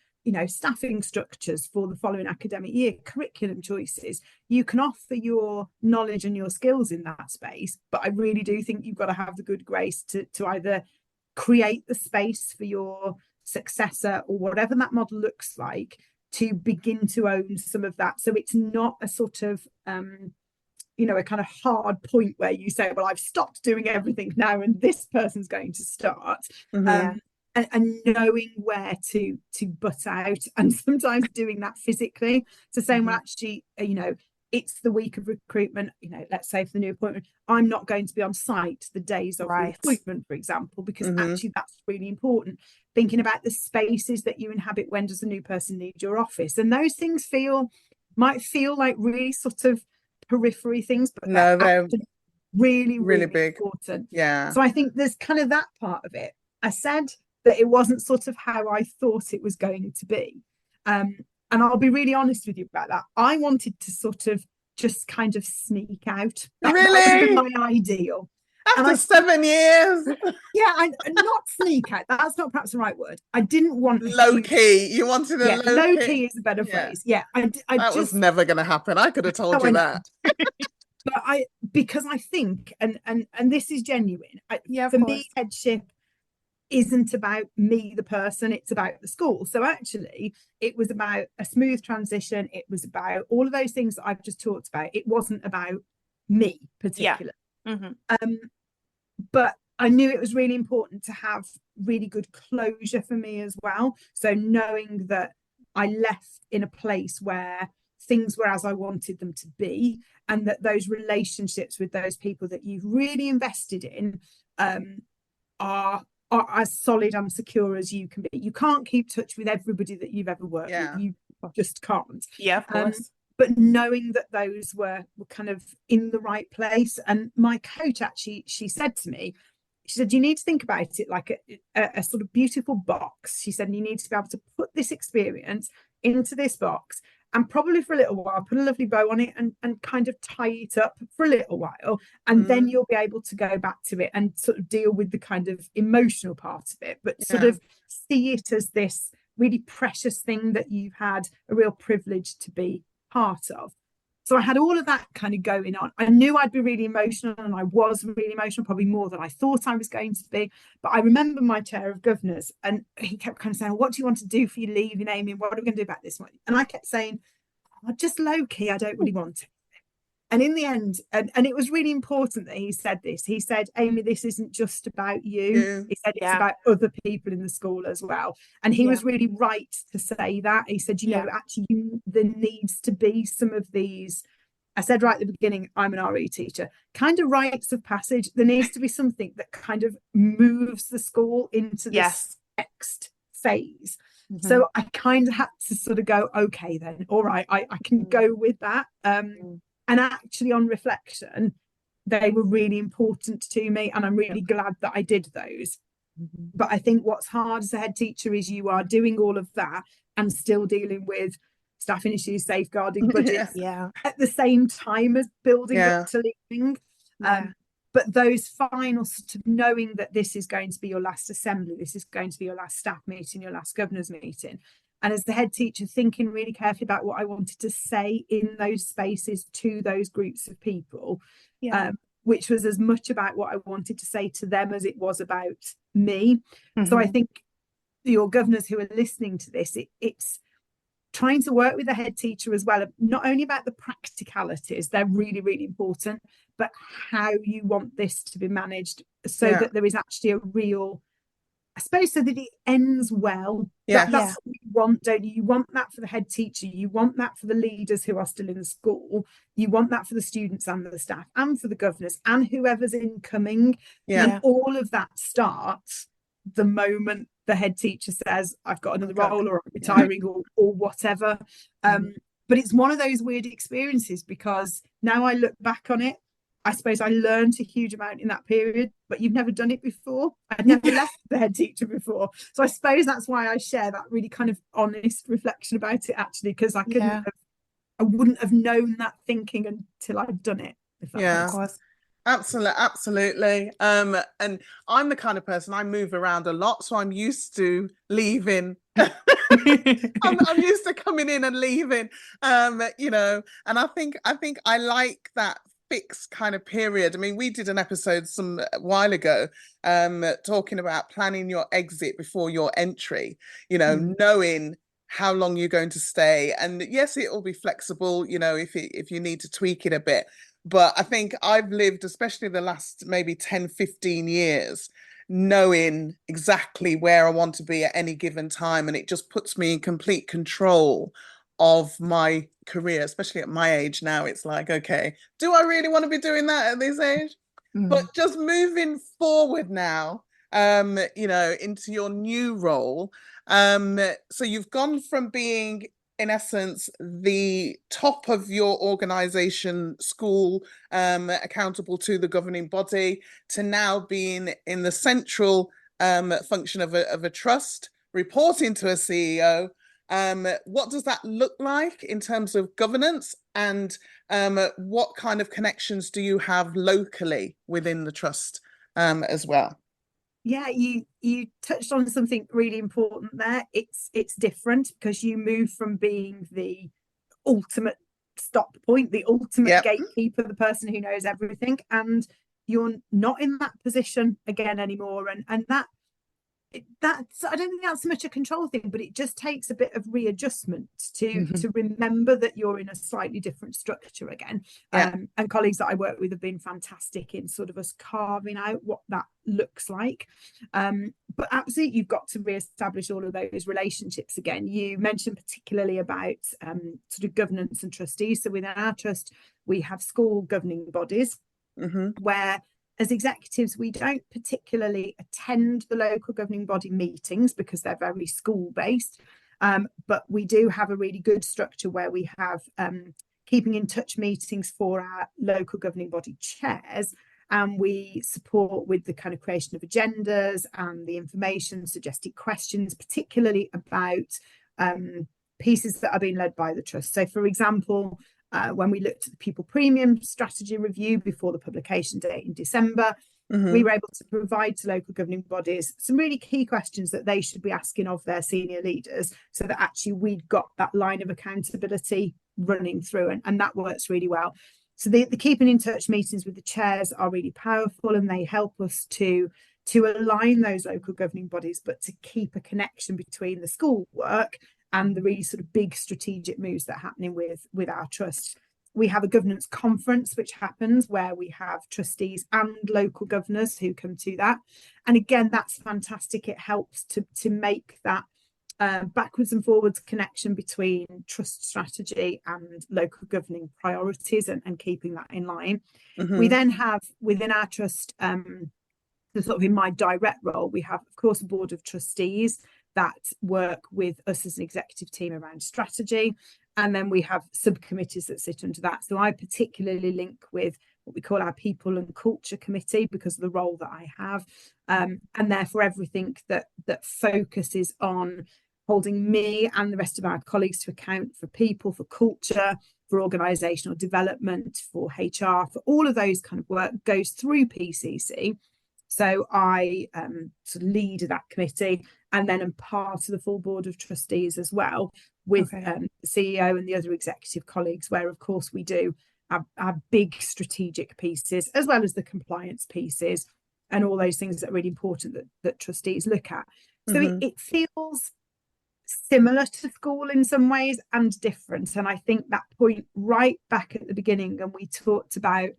staffing structures for the following academic year, curriculum choices, you can offer your knowledge and your skills in that space. But I really do think you've got to have the good grace to either create the space for your successor or whatever that model looks like, to begin to own some of that. So it's not a sort of, a kind of hard point where you say, well, I've stopped doing everything now and this person's going to start. and knowing where to butt out, and sometimes doing that physically. So saying, well, actually, it's the week of recruitment, let's say for the new appointment, I'm not going to be on site the days of the appointment, for example, because actually that's really important. Thinking about the spaces that you inhabit. When does the new person need your office? And those things might feel like really sort of periphery things, but they're really, really big, important. Yeah. So I think there's kind of that part of it. I said that it wasn't sort of how I thought it was going to be. And I'll be really honest with you about that. I wanted to sort of just kind of sneak out. Really? That was my ideal. After 7 years? Yeah, not sneak out. That's not perhaps the right word. I didn't want low key. You wanted a low key is a better phrase. Yeah, that was never going to happen. I could have told you that. But because I think, and this is genuine. For me, headship isn't about me, the person. It's about the school. So actually, it was about a smooth transition. It was about all of those things that I've just talked about. It wasn't about me particularly. But I knew it was really important to have really good closure for me as well. So knowing that I left in a place where things were as I wanted them to be, and that those relationships with those people that you've really invested in are as solid and secure as you can be. You can't keep touch with everybody that you've ever worked with. You just can't. Yeah, of course. But knowing that those were kind of in the right place. And my coach actually, she said to me, she said, you need to think about it like a sort of beautiful box. She said, you need to be able to put this experience into this box, and probably for a little while put a lovely bow on it and kind of tie it up for a little while, and then you'll be able to go back to it and sort of deal with the kind of emotional part of it, but sort of see it as this really precious thing that you've had a real privilege to be part of. So I had all of that kind of going on. I knew I'd be really emotional, and I was really emotional, probably more than I thought I was going to be. But I remember my chair of governors, and he kept kind of saying, what do you want to do for your leaving, Amy? What are we going to do about this one? And I kept saying, just low key, I don't really want to. And in the end, and it was really important that he said this. He said, Amy, this isn't just about you. He said it's about other people in the school as well. And he was really right to say that. He said, actually, there needs to be some of these. I said right at the beginning, I'm an RE teacher, kind of rites of passage. There needs to be something that kind of moves the school into this next phase. So I kind of had to sort of go, okay, then, all right, I can go with that. And actually, on reflection, they were really important to me, and I'm really glad that I did those. But I think what's hard as a head teacher is you are doing all of that and still dealing with staffing issues, safeguarding budgets at the same time as building up to leaving. But those final sort of knowing that this is going to be your last assembly, this is going to be your last staff meeting, your last governor's meeting. And as the head teacher, thinking really carefully about what I wanted to say in those spaces to those groups of people, which was as much about what I wanted to say to them as it was about me. So I think your governors who are listening to this, it's trying to work with the head teacher as well, not only about the practicalities, they're really, really important, but how you want this to be managed so that there is actually a real, I suppose, so that it ends well. That's what you want, don't you? You want that for the head teacher. You want that for the leaders who are still in the school. You want that for the students and the staff and for the governors and whoever's incoming. And all of that starts the moment the head teacher says, I've got another role, or I'm retiring, or whatever. But it's one of those weird experiences, because now I look back on it, I suppose I learned a huge amount in that period, but you've never done it before. I'd never left the head teacher before. So I suppose that's why I share that really kind of honest reflection about it, actually, because I wouldn't have known that thinking until I'd done it. If that makes sense. Absolutely. And I'm the kind of person, I move around a lot, so I'm used to leaving. I'm used to coming in and leaving, and I think I like that fixed kind of period. I mean, we did an episode some while ago talking about planning your exit before your entry, knowing how long you're going to stay. And yes, it will be flexible, if you need to tweak it a bit. But I think I've lived, especially the last maybe 10, 15 years, knowing exactly where I want to be at any given time. And it just puts me in complete control of my career, especially at my age now. It's like, okay, do I really want to be doing that at this age? But just moving forward now, into your new role. So you've gone from being, in essence, the top of your organisation, school, accountable to the governing body, to now being in the central function of a trust, reporting to a CEO. What does that look like in terms of governance, and what kind of connections do you have locally within the trust as well? Yeah, you touched on something really important there. It's different because you move from being the ultimate stop point, the ultimate gatekeeper, the person who knows everything, and you're not in that position again anymore. And that's, I don't think that's so much a control thing, but it just takes a bit of readjustment to remember that you're in a slightly different structure again. And colleagues that I work with have been fantastic in sort of us carving out what that looks like. But absolutely, you've got to reestablish all of those relationships again. You mentioned particularly about sort of governance and trustees. So within our trust, we have school governing bodies where, as executives, we don't particularly attend the local governing body meetings because they're very school based. But we do have a really good structure where we have keeping in touch meetings for our local governing body chairs. And we support with the kind of creation of agendas and the information, suggested questions, particularly about pieces that are being led by the trust. So, for example, when we looked at the pupil premium strategy review before the publication date in December, we were able to provide to local governing bodies some really key questions that they should be asking of their senior leaders, so that actually we'd got that line of accountability running through, and that works really well. So the keeping in touch meetings with the chairs are really powerful, and they help us to align those local governing bodies, but to keep a connection between the school work and the really sort of big strategic moves that are happening with our trust. We have a governance conference which happens where we have trustees and local governors who come to that. And again, that's fantastic. It helps to make that backwards and forwards connection between trust strategy and local governing priorities, and keeping that in line. We then have within our trust, sort of in my direct role, we have, of course, a board of trustees that work with us as an executive team around strategy. And then we have subcommittees that sit under that. So I particularly link with what we call our people and culture committee because of the role that I have. And therefore everything that focuses on holding me and the rest of our colleagues to account for people, for culture, for organisational development, for HR, for all of those kind of work goes through PCC. So I sort of lead that committee, and then I'm part of the full board of trustees as well, with the CEO and the other executive colleagues, where of course we do our big strategic pieces as well as the compliance pieces and all those things that are really important that trustees look at. So it feels similar to school in some ways and different. And I think that point right back at the beginning, and we talked about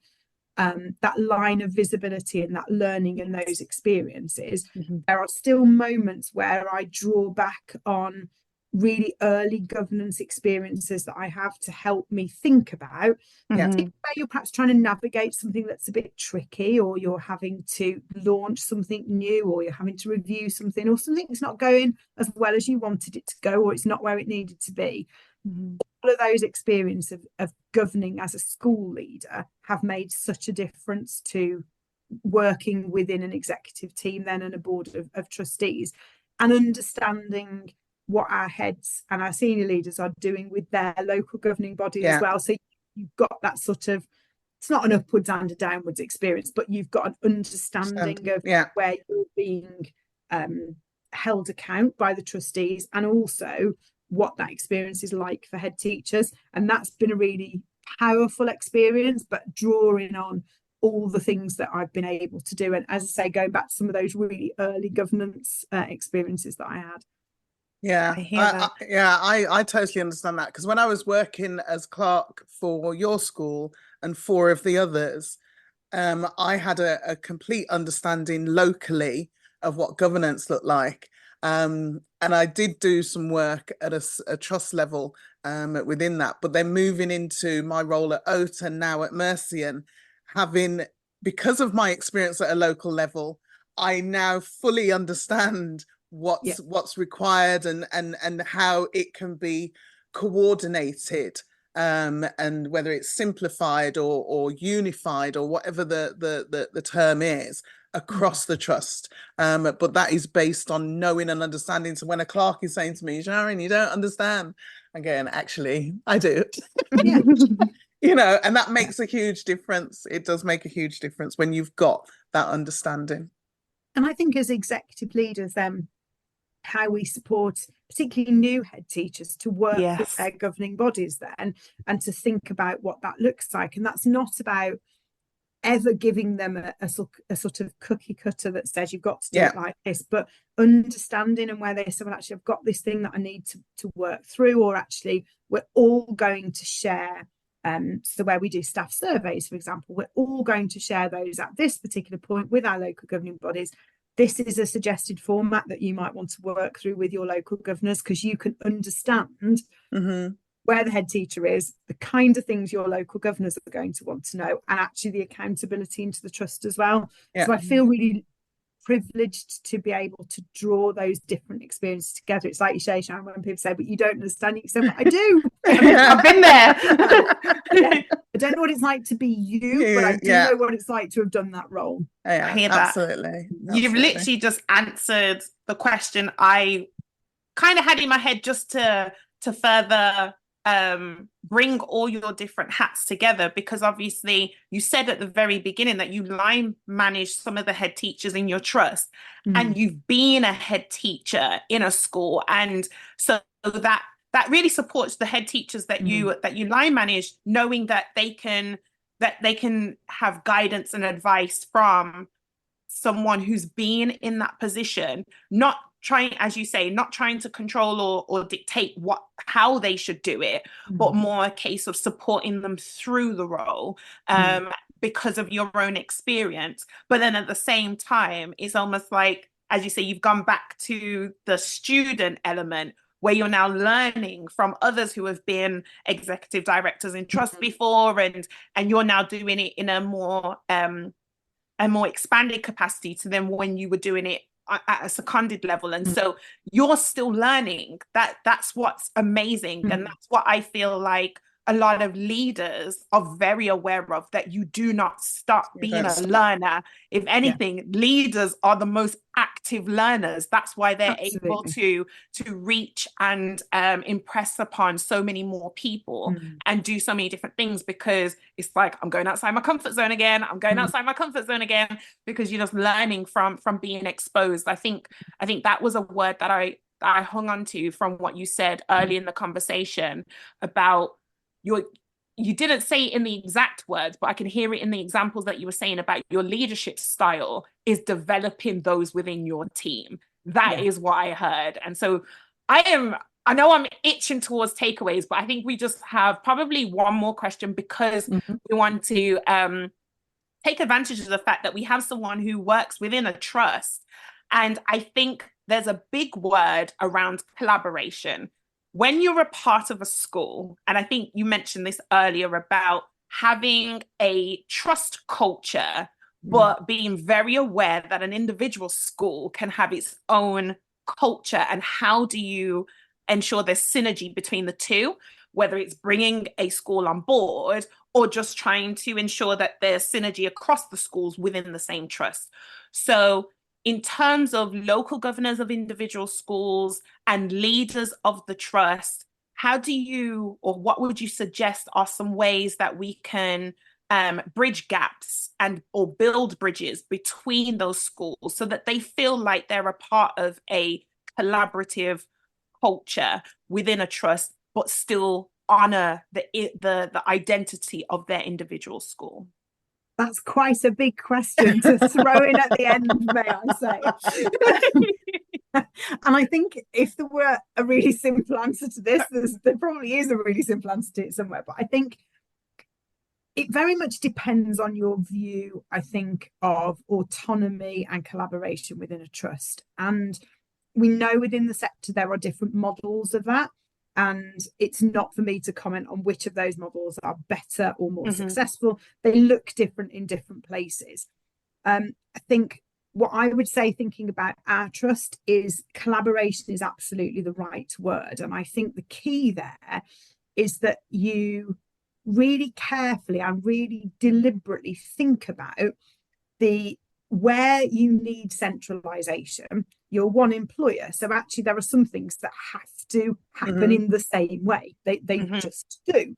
that line of visibility and that learning and those experiences, there are still moments where I draw back on really early governance experiences that I have to help me think about where you're perhaps trying to navigate something that's a bit tricky, or you're having to launch something new, or you're having to review something, or something's not going as well as you wanted it to go, or it's not where it needed to be. All of those experiences of governing as a school leader have made such a difference to working within an executive team then and a board of trustees, and understanding what our heads and our senior leaders are doing with their local governing body as well. So you've got that sort of, it's not an upwards and a downwards experience, but you've got an understanding of where you're being held account by the trustees, and also what that experience is like for head teachers. And that's been a really powerful experience, but drawing on all the things that I've been able to do. And as I say, going back to some of those really early governance experiences that I had. Yeah, I hear that. I totally understand that, because when I was working as clerk for your school and 4 of the others, I had a complete understanding locally of what governance looked like. And I did do some work at a trust level within that, but then moving into my role at OTA and now at Mercian, because of my experience at a local level, I now fully understand what's required and how it can be coordinated, and whether it's simplified or unified or whatever the term is across the trust. But that is based on knowing and understanding. So when a clerk is saying to me, Sharon, you don't understand, I'm going, actually, I do. Yeah. And that makes a huge difference. It does make a huge difference when you've got that understanding. And I think as executive leaders, how we support particularly new head teachers to work with their governing bodies then, and to think about what that looks like. And that's not about ever giving them a sort of cookie cutter that says you've got to do it like this, but understanding and where they say, well, actually, I've got this thing that I need to work through, or actually we're all going to share. So where we do staff surveys, for example, we're all going to share those at this particular point with our local governing bodies. This is a suggested format that you might want to work through with your local governors, because you can understand where the head teacher is, the kind of things your local governors are going to want to know, and actually the accountability into the trust as well. So I feel really privileged to be able to draw those different experiences together. It's like you say, Sharon, when people say, but you don't understand it, you say, well, I do. I've been there. I don't know what it's like to be you, but I do know what it's like to have done that role. I hear absolutely. That. You've literally just answered the question I kind of had in my head, just to further bring all your different hats together, because obviously you said at the very beginning that you line manage some of the head teachers in your trust, and you've been a head teacher in a school, and so that really supports the head teachers that you line manage, knowing that they can have guidance and advice from someone who's been in that position, not trying, as you say, not trying to control or dictate how they should do it, but more a case of supporting them through the role because of your own experience. But then at the same time, it's almost like, as you say, you've gone back to the student element, where you're now learning from others who have been executive directors in trust before, and you're now doing it in a more expanded capacity to them when you were doing it at a seconded level. And so you're still learning. That's what's amazing. And that's what I feel like a lot of leaders are very aware of, that you do not stop being a learner. If anything, leaders are the most active learners. That's why they're able to reach and impress upon so many more people and do so many different things, because it's like, I'm going outside my comfort zone again. I'm going outside my comfort zone again, because you're just learning from being exposed. I think that was a word that I hung on to from what you said early in the conversation about you didn't say it in the exact words, but I can hear it in the examples that you were saying about your leadership style is developing those within your team. That is what I heard. And so I know I'm itching towards takeaways, but I think we just have probably one more question, because we want to take advantage of the fact that we have someone who works within a trust. And I think there's a big word around collaboration. When you're a part of a school, and I think you mentioned this earlier about having a trust culture, but being very aware that an individual school can have its own culture, and how do you ensure there's synergy between the two, whether it's bringing a school on board or just trying to ensure that there's synergy across the schools within the same trust. So in terms of local governors of individual schools and leaders of the trust, how do you, or what would you suggest are some ways that we can bridge gaps or build bridges between those schools so that they feel like they're a part of a collaborative culture within a trust, but still honor the identity of their individual school? That's quite a big question to throw in at the end, may I say. And I think if there were a really simple answer to this, there probably is a really simple answer to it somewhere. But I think It very much depends on your view, I think, of autonomy and collaboration within a trust. And we know within the sector there are different models of that. And it's not for me to comment on which of those models are better or more successful. They look different in different places. I think what I would say, thinking about our trust, is collaboration is absolutely the right word. And I think the key there is that you really carefully and really deliberately think about where you need centralisation. You're one employer, so actually there are some things that have to happen in the same way. They just do.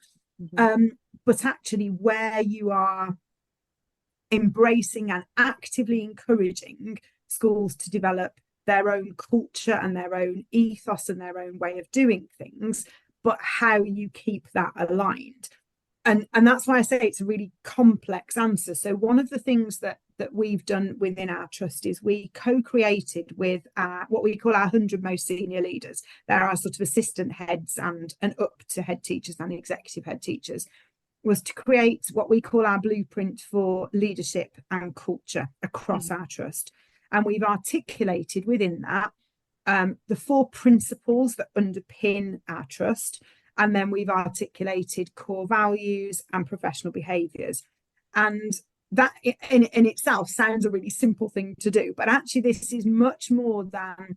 But actually, where you are embracing and actively encouraging schools to develop their own culture and their own ethos and their own way of doing things, but how you keep that aligned. And that's why I say it's a really complex answer. So one of the things that we've done within our trust is we co-created with what we call our 100 most senior leaders. They're our sort of assistant heads and up to head teachers and executive head teachers, was to create what we call our blueprint for leadership and culture across our trust. And we've articulated within that the 4 principles that underpin our trust. And then we've articulated core values and professional behaviours. And that in itself sounds a really simple thing to do. But actually, this is much more than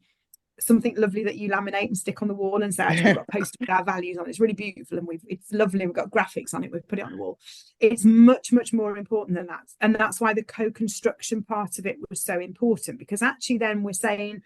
something lovely that you laminate and stick on the wall and say, actually, we've got a poster with our values on it. It's really beautiful and it's lovely. We've got graphics on it. We've put it on the wall. It's much, much more important than that. And that's why the co-construction part of it was so important, because actually then we're saying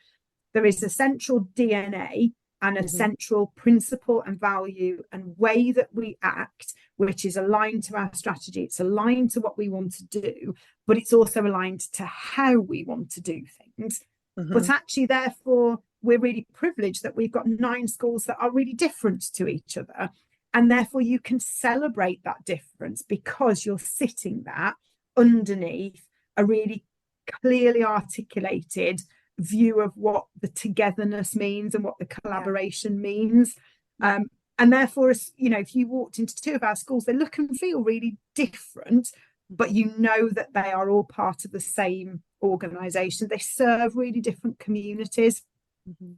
there is a central DNA and a central principle and value and way that we act, which is aligned to our strategy. It's aligned to what we want to do, but it's also aligned to how we want to do things. But actually, therefore, we're really privileged that we've got 9 schools that are really different to each other. And therefore, you can celebrate that difference because you're sitting that underneath a really clearly articulated view of what the togetherness means and what the collaboration means. And therefore, if you walked into 2 of our schools, they look and feel really different, but you know that they are all part of the same organisation. They serve really different communities.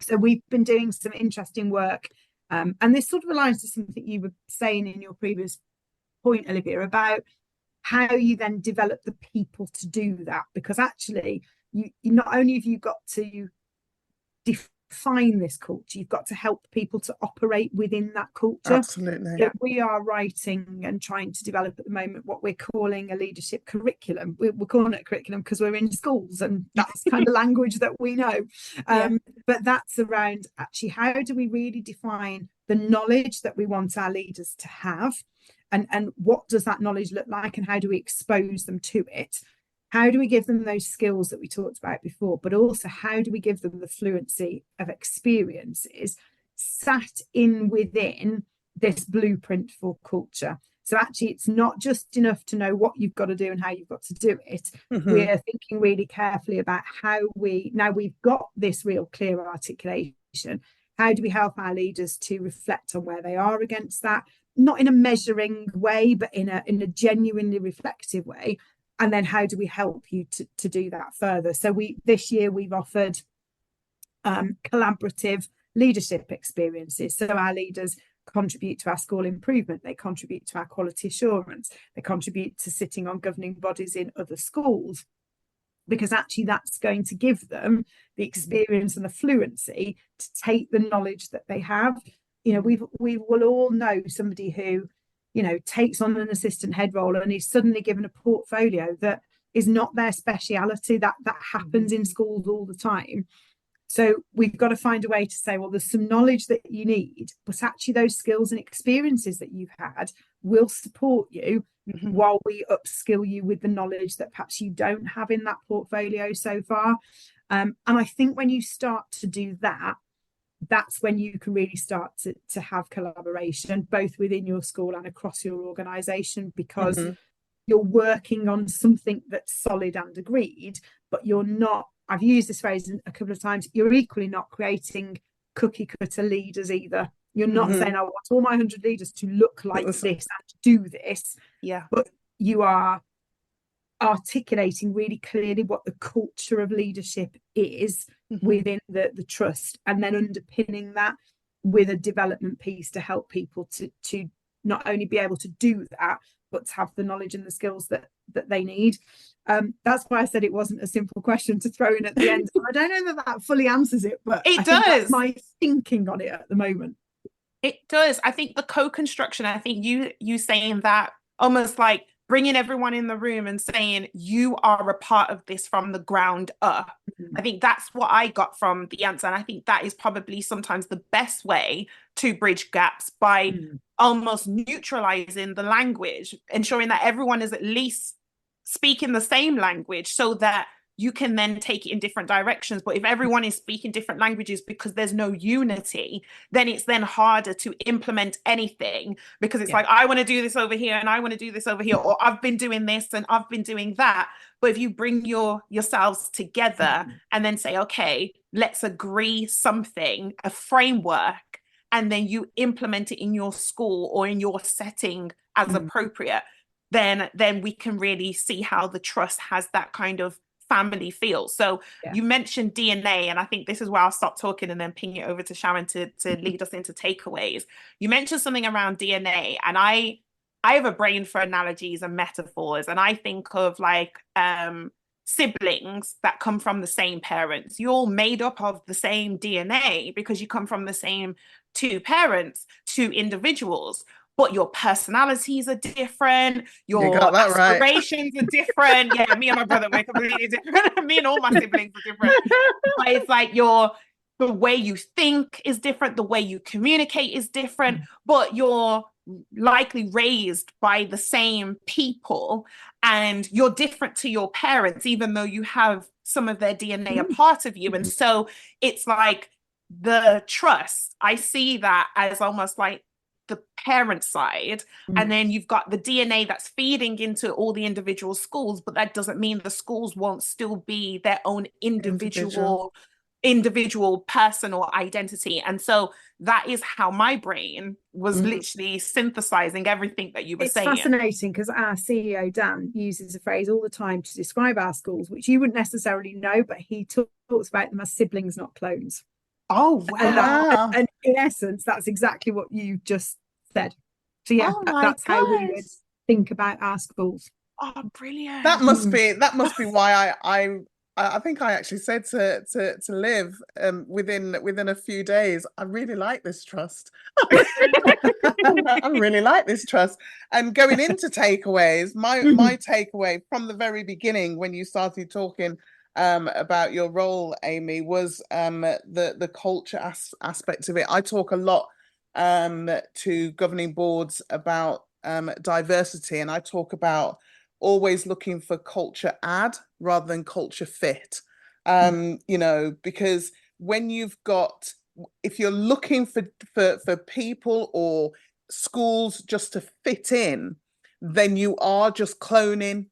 So we've been doing some interesting work, and this sort of aligns to something you were saying in your previous point, Olivia, about how you then develop the people to do that, because actually you not only have you got to define this culture, you've got to help people to operate within that culture. Absolutely. So we are writing and trying to develop at the moment what we're calling a leadership curriculum. We're calling it a curriculum because we're in schools and that's kind of language that we know. But that's around actually how do we really define the knowledge that we want our leaders to have, and what does that knowledge look like, and how do we expose them to it? How do we give them those skills that we talked about before, but also how do we give them the fluency of experiences sat in within this blueprint for culture? So actually, it's not just enough to know what you've got to do and how you've got to do it. We are thinking really carefully about how now we've got this real clear articulation, how do we help our leaders to reflect on where they are against that, not in a measuring way, but in a genuinely reflective way. And then how do we help you to do that further? So this year we've offered collaborative leadership experiences. So our leaders contribute to our school improvement, they contribute to our quality assurance, they contribute to sitting on governing bodies in other schools, because actually that's going to give them the experience and the fluency to take the knowledge that they have. We will all know somebody who takes on an assistant head role and is suddenly given a portfolio that is not their speciality. That happens in schools all the time. So we've got to find a way to say, well, there's some knowledge that you need, but actually those skills and experiences that you've had will support you while we upskill you with the knowledge that perhaps you don't have in that portfolio so far. And I think when you start to do that, that's when you can really start to have collaboration, both within your school and across your organisation, because you're working on something that's solid and agreed, but you're not, I've used this phrase a couple of times, you're equally not creating cookie cutter leaders either. You're not saying, I want all my 100 leaders to look like this and do this. Yeah. But you are articulating really clearly what the culture of leadership is within the trust, and then underpinning that with a development piece to help people to not only be able to do that, but to have the knowledge and the skills that they need. That's why I said it wasn't a simple question to throw in at the end. I don't know that fully answers it, but it I does. think that's my thinking on it at the moment. It does. I think the co-construction, I think you saying that, almost like bringing everyone in the room and saying you are a part of this from the ground up. I think that's what I got from the answer. And I think that is probably sometimes the best way to bridge gaps, by almost neutralizing the language, ensuring that everyone is at least speaking the same language, so that you can then take it in different directions. But if everyone is speaking different languages because there's no unity, then it's then harder to implement anything, because it's like, I want to do this over here and I want to do this over here, or I've been doing this and I've been doing that. But if you bring yourselves together and then say, okay, let's agree something, a framework, and then you implement it in your school or in your setting as appropriate, then we can really see how the trust has that kind of family feel. So you mentioned DNA, and I think this is where I'll stop talking and then ping it over to Sharon to lead us into takeaways. You mentioned something around DNA, and I have a brain for analogies and metaphors, and I think of like siblings that come from the same parents. You're all made up of the same DNA because you come from the same two parents, two individuals, but your personalities are different, your aspirations are different. Yeah, me and my brother, we're completely different. Me and all my siblings are different. But it's like the way you think is different, the way you communicate is different, but you're likely raised by the same people, and you're different to your parents, even though you have some of their DNA a part of you. And so it's like the trust, I see that as almost like the parent side, and then you've got the DNA that's feeding into all the individual schools, but that doesn't mean the schools won't still be their own individual personal identity. And so that is how my brain was literally synthesizing everything that you were saying. It's fascinating because our CEO Dan uses a phrase all the time to describe our schools, which you wouldn't necessarily know, but he talks about them as siblings, not clones. Oh, wow. And in essence, that's exactly what you just said. So yeah, that's how we would think about our schools. Oh, brilliant. That must be why I think I actually said to Liv within a few days, I really like this trust. I really like this trust. And going into takeaways, my takeaway from the very beginning when you started talking about your role, Amy, was the culture aspect of it. I talk a lot to governing boards about diversity, and I talk about always looking for culture add rather than culture fit. Because when if you're looking for people or schools just to fit in, then you are just cloning,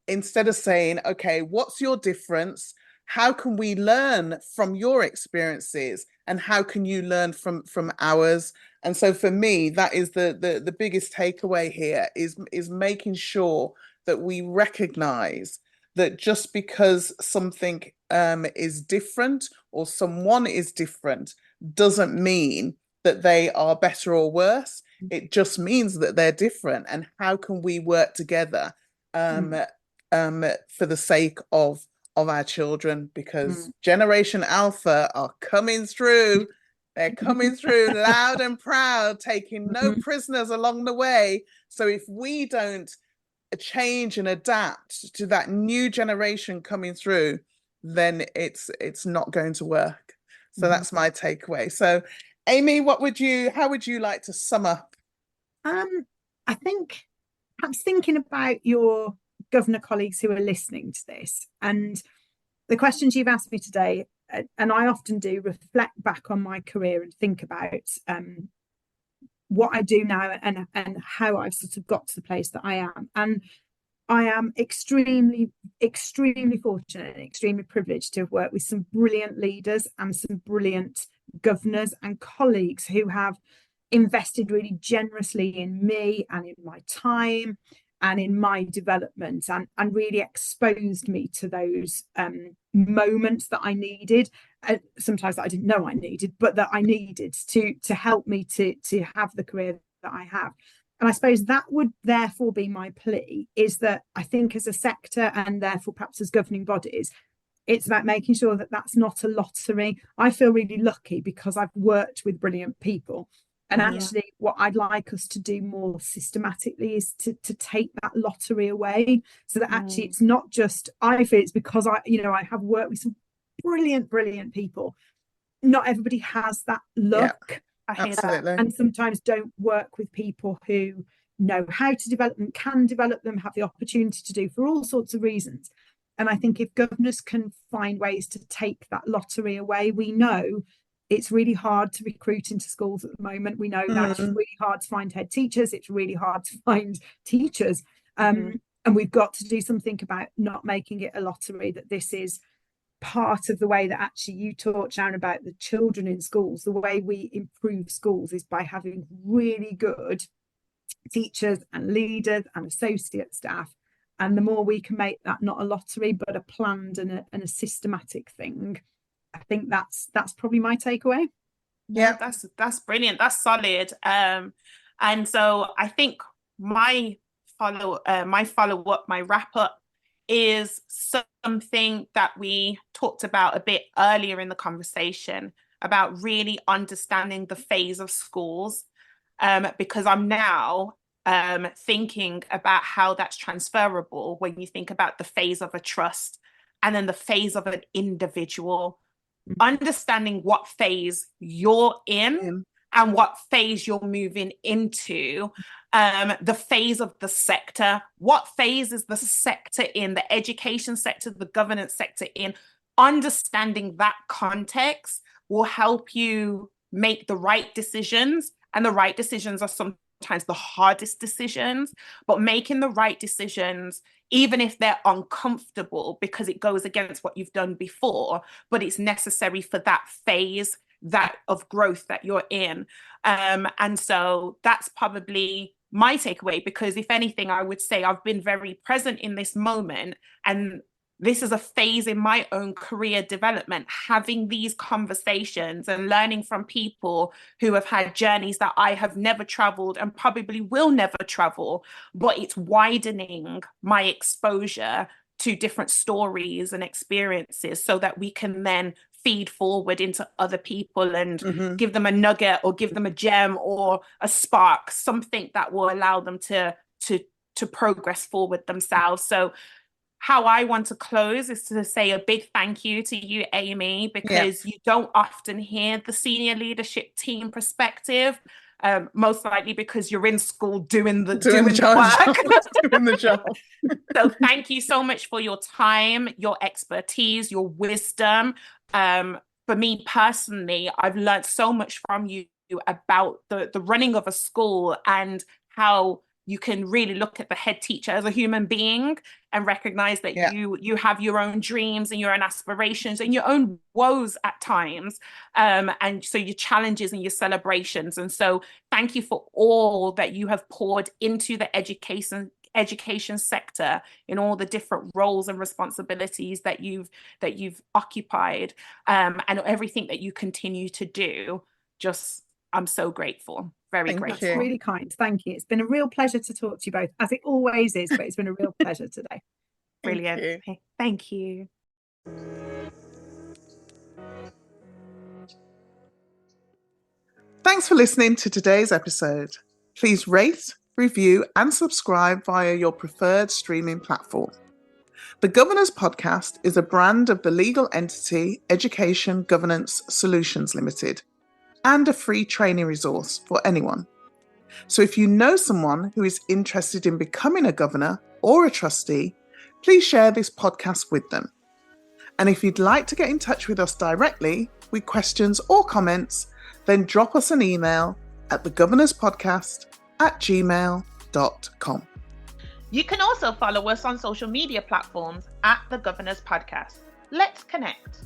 instead of saying, okay, what's your difference? How can we learn from your experiences, and how can you learn from ours? And so for me, that is the biggest takeaway here, is making sure that we recognize that just because something is different or someone is different doesn't mean that they are better or worse. It just means that they're different, and how can we work together for the sake of our children, because Generation Alpha are coming through. They're coming through loud and proud, taking no prisoners along the way. So if we don't change and adapt to that new generation coming through, then it's not going to work. So that's my takeaway. So Amy, how would you like to sum up? I think perhaps thinking about your governor colleagues who are listening to this, and the questions you've asked me today, and I often do reflect back on my career and think about what I do now and how I've sort of got to the place that I am. And I am extremely, extremely fortunate and extremely privileged to have worked with some brilliant leaders and some brilliant governors and colleagues who have invested really generously in me and in my time, and in my development, and really exposed me to those moments that I needed, sometimes that I didn't know I needed, but that I needed to help me to have the career that I have. And I suppose that would therefore be my plea, is that I think as a sector, and therefore perhaps as governing bodies, it's about making sure that that's not a lottery. I feel really lucky because I've worked with brilliant people. And actually, what I'd like us to do more systematically is to take that lottery away, so that actually it's not just, I feel it's because I have worked with some brilliant people. Not everybody has that luck. Absolutely. And sometimes don't work with people who know how to develop them, can develop them, have the opportunity to do, for all sorts of reasons. And I think if governors can find ways to take that lottery away, we know it's really hard to recruit into schools at the moment. We know that it's really hard to find head teachers. It's really hard to find teachers. And we've got to do something about not making it a lottery, that this is part of the way that actually you taught, Sharon, about the children in schools. The way we improve schools is by having really good teachers and leaders and associate staff. And the more we can make that not a lottery, but a planned and a systematic thing, I think that's probably my takeaway. Yeah, that's brilliant. That's solid. And so I think my follow-up, my wrap-up is something that we talked about a bit earlier in the conversation about really understanding the phase of schools, because I'm now thinking about how that's transferable when you think about the phase of a trust and then the phase of an individual. Understanding what phase you're in and what phase you're moving into, the phase of the sector. What phase is the sector in, the education sector, the governance sector in? Understanding that context will help you make the right decisions, and the right decisions are sometimes the hardest decisions, but making the right decisions, even if they're uncomfortable because it goes against what you've done before, but it's necessary for that phase of growth that you're in. And so that's probably my takeaway, because if anything, I would say I've been very present in this moment, and this is a phase in my own career development, having these conversations and learning from people who have had journeys that I have never traveled and probably will never travel, but it's widening my exposure to different stories and experiences so that we can then feed forward into other people and give them a nugget or give them a gem or a spark, something that will allow them to progress forward themselves. So how I want to close is to say a big thank you to you, Amy, because you don't often hear the senior leadership team perspective, most likely because you're in school doing the work. Doing the job. So thank you so much for your time, your expertise, your wisdom. For me personally, I've learned so much from you about the running of a school and how you can really look at the head teacher as a human being and recognize that you have your own dreams and your own aspirations and your own woes at times. And so your challenges and your celebrations. And so thank you for all that you have poured into the education sector in all the different roles and responsibilities that you've occupied, and everything that you continue to do. I'm so grateful. Very grateful. That's really kind. Thank you. It's been a real pleasure to talk to you both, as it always is, but it's been a real pleasure today. Brilliant. Thank you. Thanks for listening to today's episode. Please rate, review, and subscribe via your preferred streaming platform. The Governors Podcast is a brand of the legal entity Education Governance Solutions Limited, and a free training resource for anyone. So if you know someone who is interested in becoming a governor or a trustee, please share this podcast with them. And if you'd like to get in touch with us directly with questions or comments, then drop us an email at thegovernorspodcast@gmail.com. You can also follow us on social media platforms at The Governors Podcast. Let's connect.